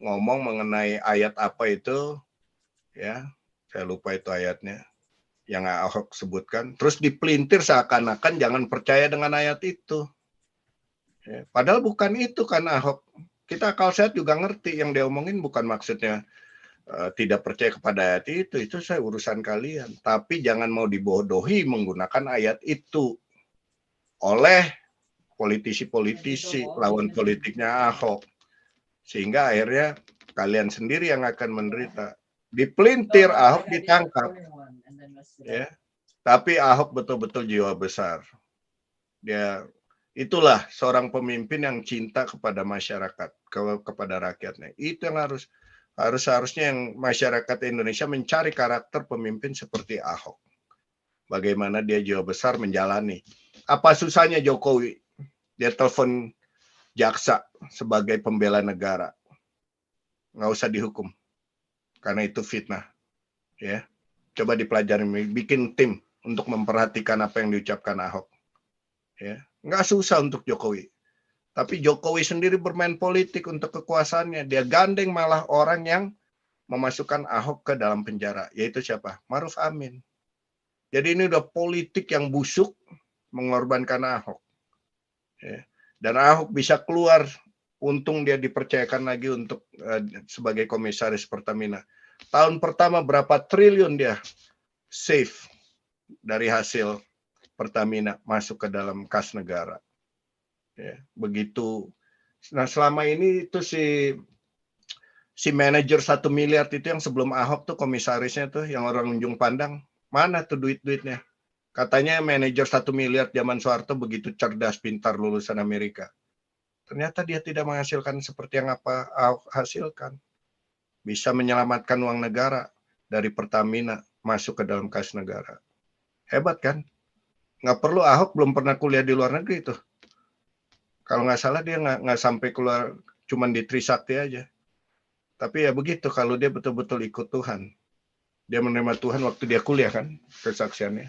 ngomong mengenai ayat apa itu, ya saya lupa itu ayatnya yang Ahok sebutkan, terus dipelintir seakan-akan jangan percaya dengan ayat itu. Ya, padahal bukan itu kan Ahok. Kita akal sehat juga ngerti yang dia omongin bukan maksudnya tidak percaya kepada ayat itu saya urusan kalian. Tapi jangan mau dibodohi menggunakan ayat itu oleh politisi-politisi lawan politiknya Ahok. Sehingga akhirnya kalian sendiri yang akan menderita. Dipelintir, Ahok ditangkap. Ya. Tapi Ahok betul-betul jiwa besar. Dia itulah seorang pemimpin yang cinta kepada masyarakat, kepada rakyatnya. Itu yang harusnya yang masyarakat Indonesia mencari karakter pemimpin seperti Ahok. Bagaimana dia jiwa besar menjalani. Apa susahnya Jokowi? Dia telepon jaksa sebagai pembela negara. Nggak usah dihukum. Karena itu fitnah. Ya. Coba dipelajari, bikin tim untuk memperhatikan apa yang diucapkan Ahok. Ya. Nggak susah untuk Jokowi. Tapi Jokowi sendiri bermain politik untuk kekuasaannya. Dia gandeng malah orang yang memasukkan Ahok ke dalam penjara. Yaitu siapa? Maruf Amin. Jadi ini udah politik yang busuk mengorbankan Ahok. Ya. Dan Ahok bisa keluar, untung dia dipercayakan lagi untuk sebagai komisaris Pertamina. Tahun pertama berapa triliun dia save dari hasil Pertamina masuk ke dalam kas negara. Ya, begitu. Nah selama ini itu si manajer 1 miliar itu yang sebelum Ahok tuh komisarisnya tuh yang orang ujung pandang, mana tuh duit-duitnya? Katanya manajer 1 miliar zaman Soeharto begitu cerdas, pintar, lulusan Amerika. Ternyata dia tidak menghasilkan seperti yang apa Ahok hasilkan. Bisa menyelamatkan uang negara dari Pertamina masuk ke dalam kas negara. Hebat kan? Nggak perlu, Ahok belum pernah kuliah di luar negeri tuh. Kalau nggak salah dia nggak sampai keluar, cuman di Trisakti aja. Tapi ya begitu, kalau dia betul-betul ikut Tuhan. Dia menerima Tuhan waktu dia kuliah kan, kesaksiannya.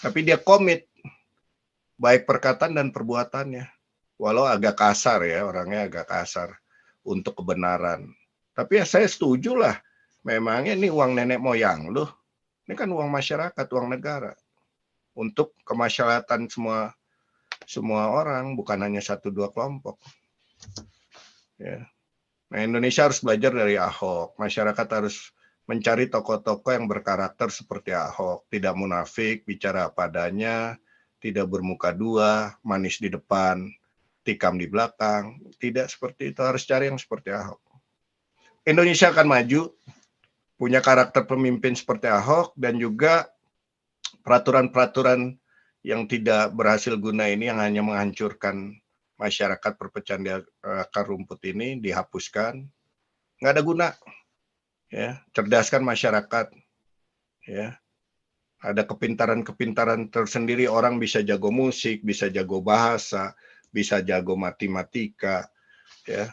Tapi dia komit, baik perkataan dan perbuatannya. Walau agak kasar ya, orangnya agak kasar untuk kebenaran. Tapi ya saya setuju lah, memangnya ini uang nenek moyang loh. Ini kan uang masyarakat, uang negara. Untuk kemaslahatan semua orang, bukan hanya 1-2 kelompok. Ya. Nah, Indonesia harus belajar dari Ahok. Masyarakat harus mencari tokoh-tokoh yang berkarakter seperti Ahok. Tidak munafik, bicara apa adanya, tidak bermuka dua, manis di depan, tikam di belakang. Tidak seperti itu, harus cari yang seperti Ahok. Indonesia akan maju, punya karakter pemimpin seperti Ahok, dan juga peraturan-peraturan yang tidak berhasil guna ini yang hanya menghancurkan masyarakat, perpecahan di akar rumput ini dihapuskan. Nggak ada guna. Ya, cerdaskan masyarakat. Ya. Ada kepintaran-kepintaran tersendiri, orang bisa jago musik, bisa jago bahasa, bisa jago matematika, ya,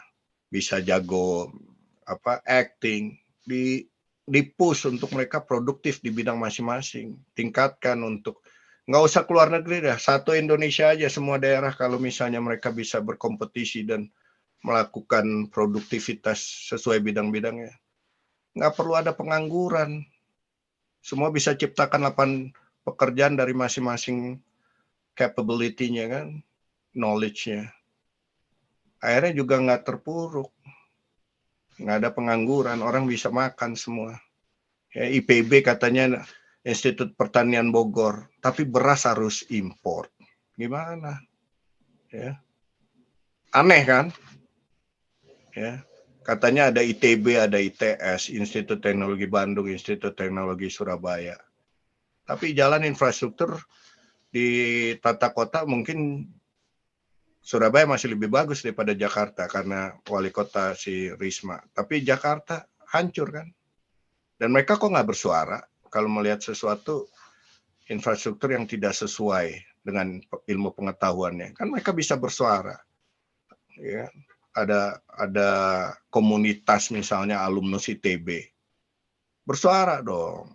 bisa jago acting, di-push untuk mereka produktif di bidang masing-masing. Tingkatkan untuk, nggak usah keluar negeri dah, satu Indonesia aja, semua daerah kalau misalnya mereka bisa berkompetisi dan melakukan produktivitas sesuai bidang-bidangnya. Nggak perlu ada pengangguran. Semua bisa ciptakan lapangan pekerjaan dari masing-masing capability-nya kan, knowledge-nya. Akhirnya juga nggak terpuruk. Nggak ada pengangguran, orang bisa makan semua. Ya, IPB katanya Institut Pertanian Bogor, tapi beras harus import. Gimana? Ya. Aneh kan? Ya. Katanya ada ITB, ada ITS, Institut Teknologi Bandung, Institut Teknologi Surabaya. Tapi jalan infrastruktur di tata kota mungkin Surabaya masih lebih bagus daripada Jakarta karena wali kota si Risma. Tapi Jakarta hancur kan? Dan mereka kok nggak bersuara kalau melihat sesuatu infrastruktur yang tidak sesuai dengan ilmu pengetahuannya. Kan mereka bisa bersuara. Ya. Ada komunitas misalnya alumnus ITB. Bersuara dong.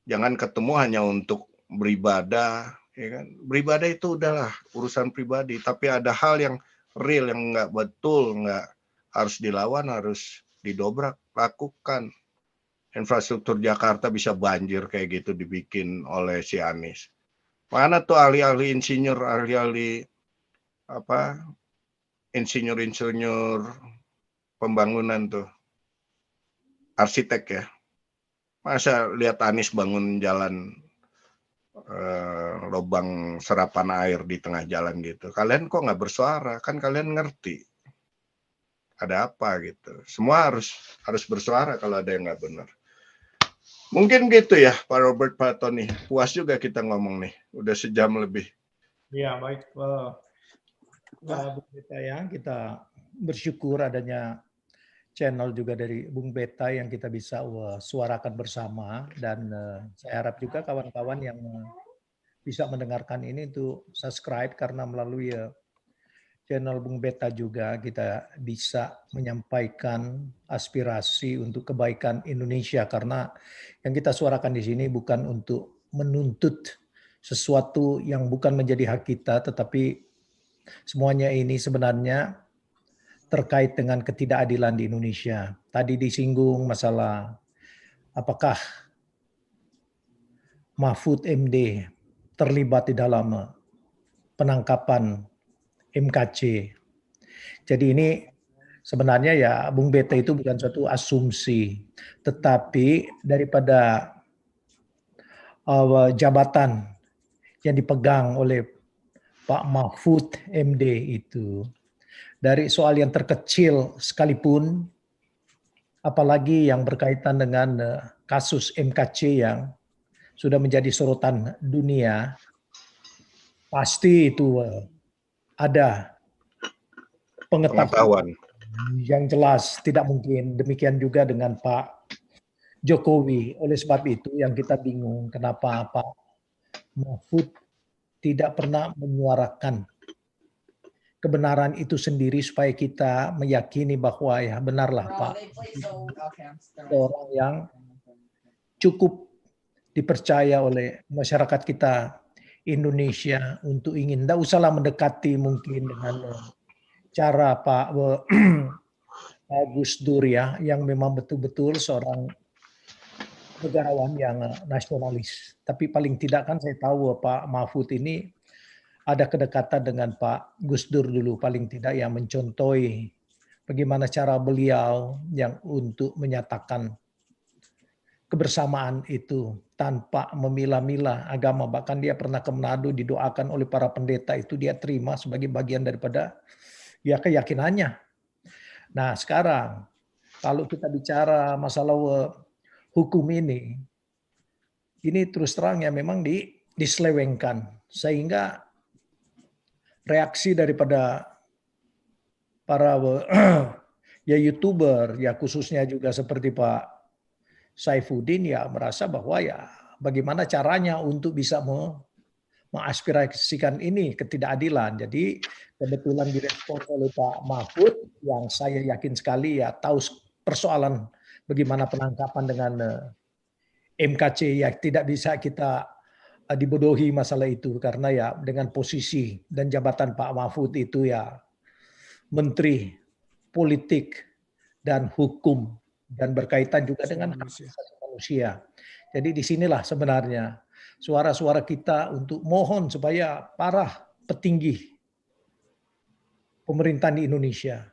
Jangan ketemu hanya untuk beribadah. Ya kan? Beribadah itu udahlah urusan pribadi, tapi ada hal yang real yang nggak betul, nggak harus dilawan, harus didobrak, lakukan. Infrastruktur Jakarta bisa banjir kayak gitu dibikin oleh si Anies. Mana tuh ahli-ahli insinyur, ahli-ahli insinyur pembangunan tuh, arsitek ya. Masa lihat Anies bangun jalan lubang serapan air di tengah jalan gitu. Kalian kok nggak bersuara? Kan kalian ngerti ada apa gitu. Semua harus bersuara kalau ada yang nggak benar. Mungkin gitu ya Pak Robert, Pak Tony. Puas juga kita ngomong nih. Udah sejam lebih. Ya baik, Bung Beta ya, kita bersyukur adanya channel juga dari Bung Beta yang kita bisa suarakan bersama, dan saya harap juga kawan-kawan yang bisa mendengarkan ini untuk subscribe, karena melalui channel Bung Beta juga kita bisa menyampaikan aspirasi untuk kebaikan Indonesia, karena yang kita suarakan di sini bukan untuk menuntut sesuatu yang bukan menjadi hak kita, tetapi semuanya ini sebenarnya terkait dengan ketidakadilan di Indonesia. Tadi disinggung masalah apakah Mahfud MD terlibat di dalam penangkapan MKC. Jadi ini sebenarnya ya Bung Beta itu bukan suatu asumsi, tetapi daripada jabatan yang dipegang oleh Pak Mahfud MD itu, dari soal yang terkecil sekalipun, apalagi yang berkaitan dengan kasus MKC yang sudah menjadi sorotan dunia, pasti itu ada pengetahuan yang jelas. Tidak mungkin demikian juga dengan Pak Jokowi. Oleh sebab itu yang kita bingung kenapa Pak Mahfud tidak pernah menyuarakan kebenaran itu sendiri, supaya kita meyakini bahwa ya benarlah Pak orang yang cukup dipercaya oleh masyarakat kita Indonesia untuk ingin, tidak usahlah mendekati mungkin dengan cara Pak Gus Dur ya, yang memang betul-betul seorang negarawan yang nasionalis. Tapi paling tidak kan saya tahu Pak Mahfud ini ada kedekatan dengan Pak Gus Dur dulu, paling tidak yang mencontohi bagaimana cara beliau yang untuk menyatakan kebersamaan itu tanpa memilah-milah agama. Bahkan dia pernah ke Manado, didoakan oleh para pendeta, itu dia terima sebagai bagian daripada ya keyakinannya. Nah sekarang kalau kita bicara masalah hukum ini terus terang ya memang diselewengkan, sehingga reaksi daripada para ya YouTuber ya khususnya juga seperti Pak Saifuddin ya merasa bahwa ya bagaimana caranya untuk bisa mengaspirasikan ini ketidakadilan. Jadi kebetulan direspon oleh Pak Mahfud yang saya yakin sekali ya tahu persoalan bagaimana penangkapan dengan MKC ya tidak bisa kita dibodohi masalah itu, karena ya dengan posisi dan jabatan Pak Mahfud itu ya Menteri Politik dan Hukum dan berkaitan juga dengan hak asasi manusia. Jadi disinilah sebenarnya suara-suara kita untuk mohon supaya para petinggi pemerintahan di Indonesia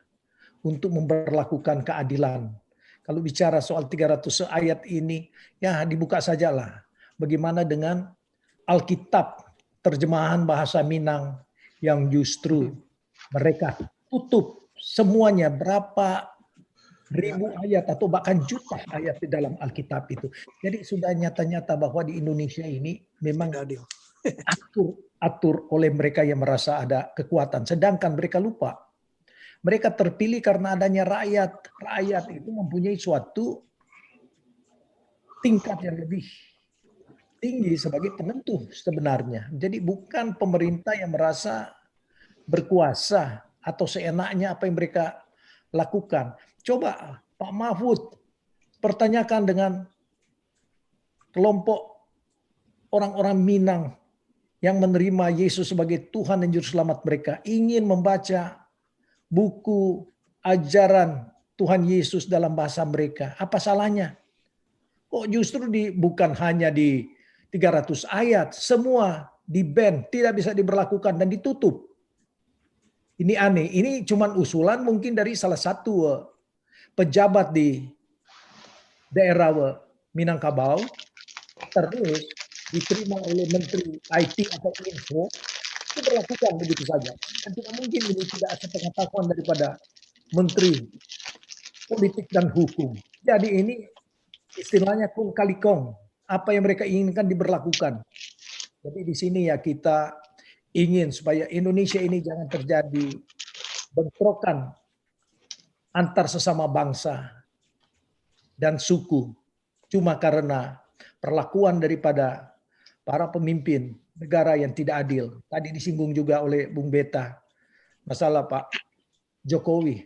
untuk memperlakukan keadilan. Kalau bicara soal 300 ayat ini, ya dibuka sajalah. Bagaimana dengan Alkitab, terjemahan bahasa Minang yang justru mereka tutup semuanya, berapa ribu ayat atau bahkan juta ayat di dalam Alkitab itu. Jadi sudah nyata-nyata bahwa di Indonesia ini memang atur oleh mereka yang merasa ada kekuatan. Sedangkan mereka lupa. Mereka terpilih karena adanya rakyat. Rakyat itu mempunyai suatu tingkat yang lebih tinggi sebagai penentu sebenarnya. Jadi bukan pemerintah yang merasa berkuasa atau seenaknya apa yang mereka lakukan. Coba Pak Mahfud pertanyakan dengan kelompok orang-orang Minang yang menerima Yesus sebagai Tuhan dan Juru Selamat mereka, ingin membaca buku ajaran Tuhan Yesus dalam bahasa mereka. Apa salahnya? Kok justru bukan hanya di 300 ayat, semua di-ban, tidak bisa diberlakukan dan ditutup. Ini aneh. Ini cuma usulan mungkin dari salah satu pejabat di daerah Minangkabau, terus diterima oleh Menteri IT atau Info, itu berlakukan begitu saja. Dan tidak mungkin ini tidak sepengetahuan daripada Menteri Politik dan Hukum. Jadi ini istilahnya kong kali kong, apa yang mereka inginkan diberlakukan. Jadi di sini ya kita ingin supaya Indonesia ini jangan terjadi bentrokan antar sesama bangsa dan suku cuma karena perlakuan daripada para pemimpin negara yang tidak adil. Tadi disinggung juga oleh Bung Beta masalah Pak Jokowi.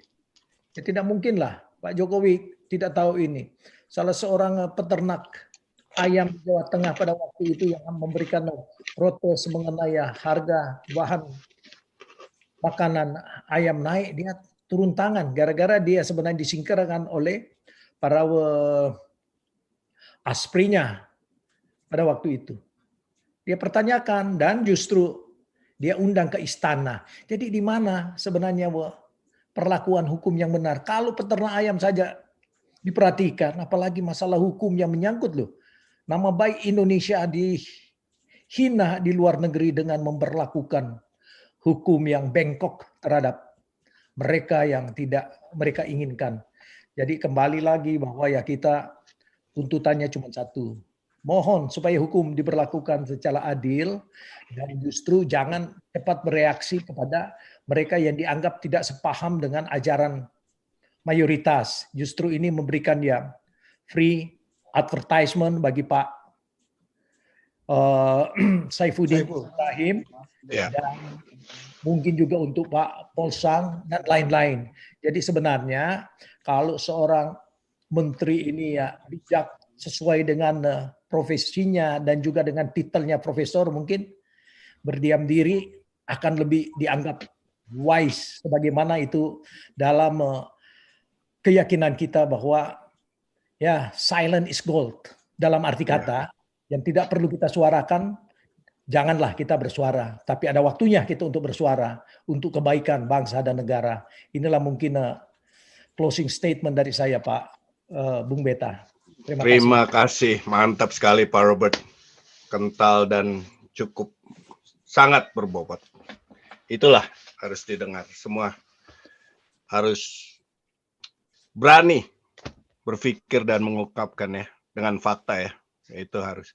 Ya tidak mungkinlah Pak Jokowi tidak tahu ini. Salah seorang peternak ayam di Jawa Tengah pada waktu itu yang memberikan protes mengenai harga bahan makanan ayam naik, dia turun tangan gara-gara dia sebenarnya disingkirkan oleh para asprinya pada waktu itu. Dia pertanyakan dan justru dia undang ke istana. Jadi di mana sebenarnya perlakuan hukum yang benar? Kalau peternak ayam saja diperhatikan, apalagi masalah hukum yang menyangkut loh. Nama baik Indonesia dihina di luar negeri dengan memperlakukan hukum yang bengkok terhadap mereka yang tidak mereka inginkan. Jadi kembali lagi bahwa ya kita tuntutannya cuma satu. Mohon supaya hukum diberlakukan secara adil dan justru jangan cepat bereaksi kepada mereka yang dianggap tidak sepaham dengan ajaran mayoritas. Justru ini memberikan ya free advertisement bagi Pak Saifuddin Ibrahim dan mungkin juga untuk Pak Polsang dan lain-lain. Jadi sebenarnya kalau seorang menteri ini ya bijak sesuai dengan profesinya dan juga dengan titelnya profesor, mungkin berdiam diri akan lebih dianggap wise, sebagaimana itu dalam keyakinan kita bahwa ya silent is gold, dalam arti kata yang tidak perlu kita suarakan, janganlah kita bersuara, tapi ada waktunya kita untuk bersuara untuk kebaikan bangsa dan negara. Inilah mungkin closing statement dari saya, Pak Bung Beta. Terima kasih, mantap sekali Pak Robert, kental dan cukup sangat berbobot. Itulah harus didengar, semua harus berani berpikir dan mengungkapkan ya dengan fakta ya, itu harus.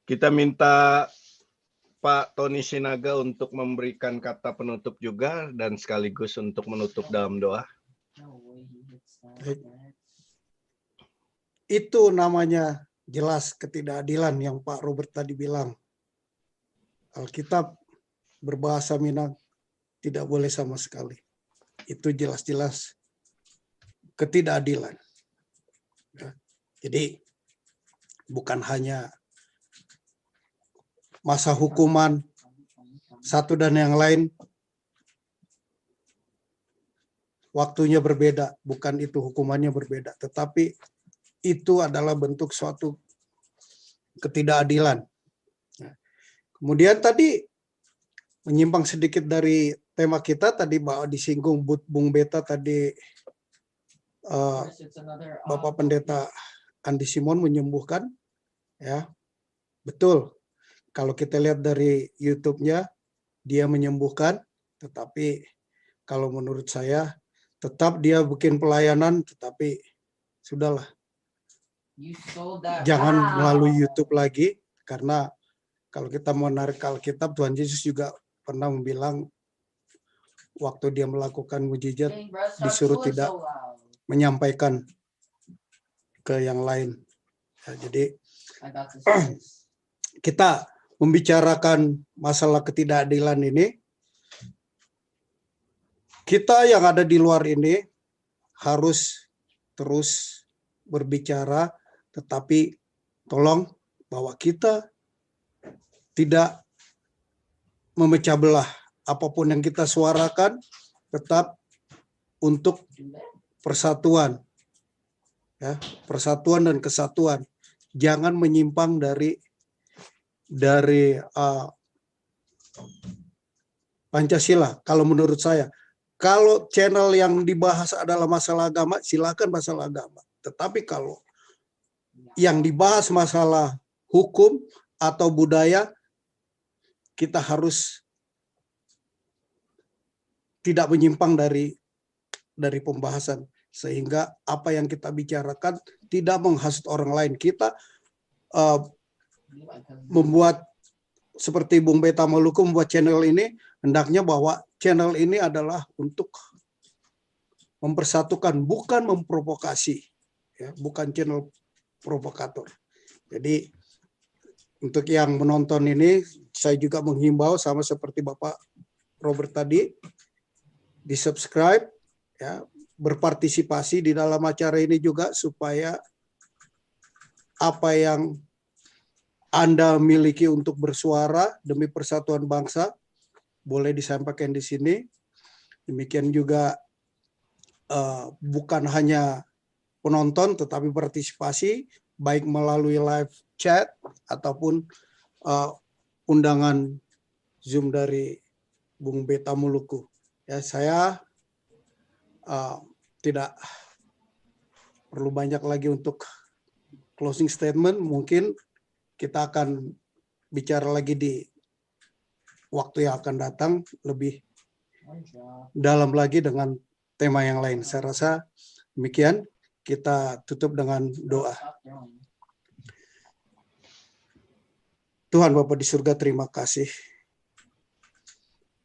Kita minta Pak Tony Sinaga untuk memberikan kata penutup juga dan sekaligus untuk menutup dalam doa. Itu namanya jelas ketidakadilan yang Pak Robert tadi bilang. Alkitab berbahasa Minang tidak boleh sama sekali. Itu jelas-jelas ketidakadilan. Ya. Jadi bukan hanya masa hukuman satu dan yang lain waktunya berbeda, bukan itu hukumannya berbeda, tetapi itu adalah bentuk suatu ketidakadilan. Nah, kemudian tadi menyimpang sedikit dari tema kita tadi, bahwa disinggung Bung Beta tadi, Bapak Pendeta Andi Simon menyembuhkan, ya betul. Kalau kita lihat dari YouTube-nya, dia menyembuhkan, tetapi kalau menurut saya tetap dia bikin pelayanan, tetapi sudahlah. Jangan melalui YouTube lagi, karena kalau kita menarik Alkitab, Tuhan Yesus juga pernah bilang waktu dia melakukan mujizat disuruh tidak menyampaikan ke yang lain. Ya, jadi kita membicarakan masalah ketidakadilan ini, kita yang ada di luar ini harus terus berbicara, tetapi tolong bahwa kita tidak memecah belah. Apapun yang kita suarakan tetap untuk persatuan, ya, persatuan dan kesatuan. Jangan menyimpang dari Pancasila. Kalau menurut saya, kalau channel yang dibahas adalah masalah agama, silakan masalah agama. Tetapi kalau yang dibahas masalah hukum atau budaya, kita harus tidak menyimpang dari pembahasan, sehingga apa yang kita bicarakan tidak menghasut orang lain. Kita membuat seperti Bung Beta Maluku membuat channel ini, hendaknya bahwa channel ini adalah untuk mempersatukan, bukan memprovokasi, ya, bukan channel provokator. Jadi untuk yang menonton ini, saya juga menghimbau sama seperti Bapak Robert tadi, di subscribe, ya, berpartisipasi di dalam acara ini juga, supaya apa yang Anda miliki untuk bersuara demi persatuan bangsa boleh disampaikan di sini. Demikian juga bukan hanya penonton, tetapi partisipasi baik melalui live chat ataupun undangan Zoom dari Bung Beta Maluku. Ya, saya tidak perlu banyak lagi untuk closing statement. Mungkin kita akan bicara lagi di waktu yang akan datang lebih dalam lagi dengan tema yang lain. Saya rasa demikian. Kita tutup dengan doa. Tuhan Bapa di surga, terima kasih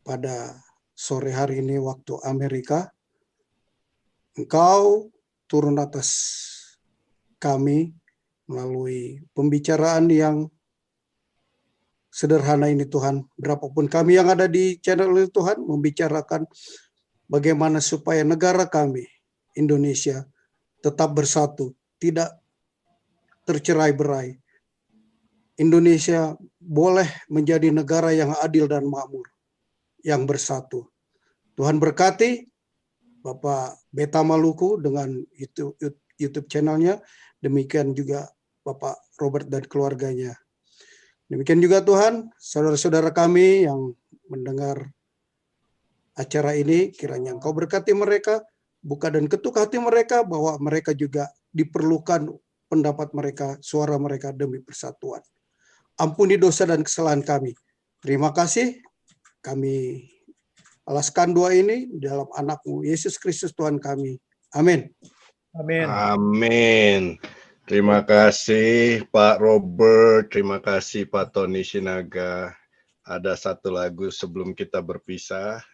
pada sore hari ini waktu Amerika. Engkau turun atas kami melalui pembicaraan yang sederhana ini Tuhan. Berapapun kami yang ada di channel ini Tuhan, membicarakan bagaimana supaya negara kami, Indonesia, tetap bersatu, tidak tercerai-berai. Indonesia boleh menjadi negara yang adil dan makmur, yang bersatu. Tuhan berkati Bapak Beta Maluku dengan YouTube channelnya, demikian juga Bapak Robert dan keluarganya. Demikian juga Tuhan, saudara-saudara kami yang mendengar acara ini, kiranya Engkau berkati mereka, buka dan ketuk hati mereka, bahwa mereka juga diperlukan pendapat mereka, suara mereka demi persatuan. Ampuni dosa dan kesalahan kami. Terima kasih, kami alaskan doa ini dalam anak-Mu Yesus Kristus Tuhan kami. Amin. Amin. Amin. Terima kasih Pak Robert, terima kasih Pak Tony Sinaga. Ada satu lagu sebelum kita berpisah.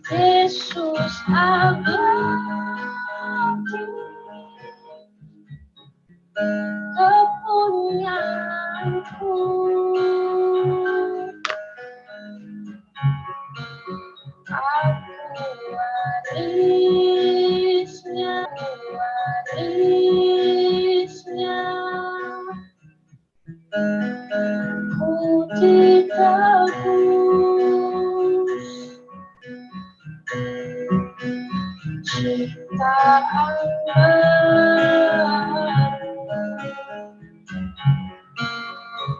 Yesus abadi kepunyaanku, aku warisnya, ku ditebus ciptaan baru,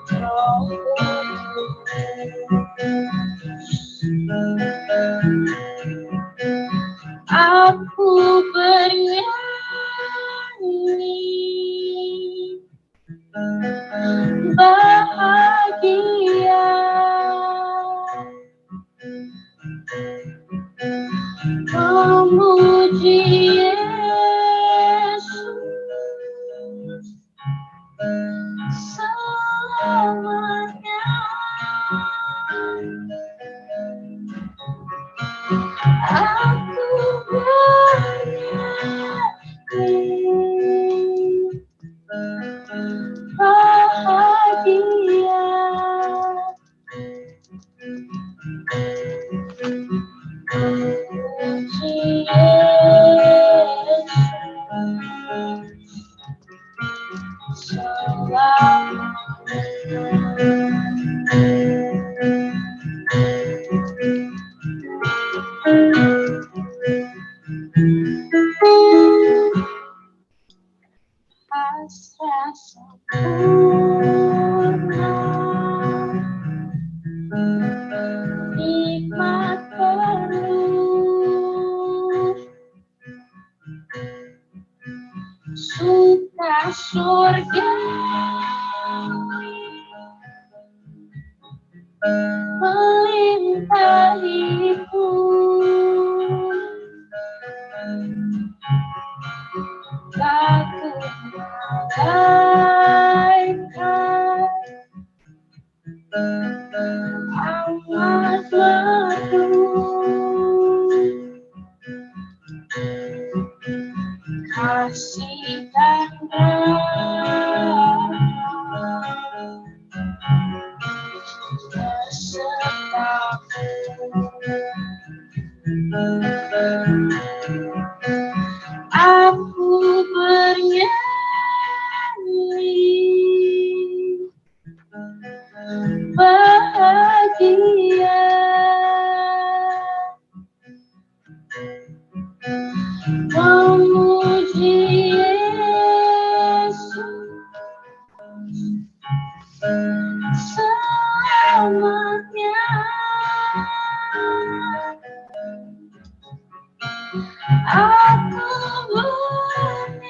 Roh Kudus. Aku bernyanyi bahagia, memuji Yesus selamanya. Aku bernyanyi bahagia, memuji Yesus selamanya. Hasrat sempurna, nikmat penuh, suka surgawi melimpahiku, takut malaikat amat merdu, kasih dan rahmat besertaku. Aku bernyanyi bahagia, memuji Yesus selamanya. Aku bernyanyi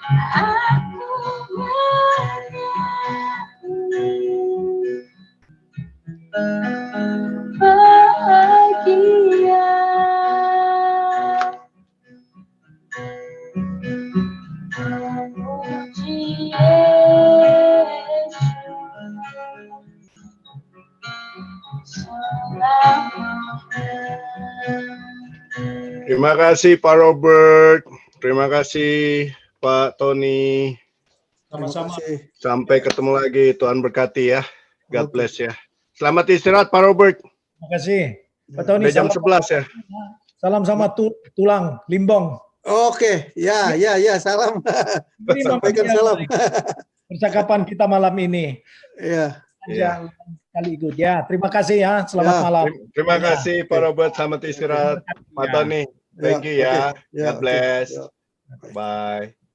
aku menyanyi bahagia. Memuji Yesus Terima kasih Pak Robert. Terima kasih Pak Tony. Terima Sama-sama. kasih. Sampai ketemu lagi. Tuhan berkati ya. God Oke. bless ya. Selamat istirahat Pak Robert. Terima kasih. Pak Tony, Udah jam salam, 11 ya. salam sama tulang, limbong. Oke, ya, salam. Ini Sampaikan memang salam. percakapan kita malam ini. Ya, Aja kali ikut ya. Terima kasih ya. Selamat Ya. malam. Terima kasih Pak Robert. Selamat istirahat. Pak Tony. Thank you ya. oke. Ya, God bless. oke. Ya. Bye.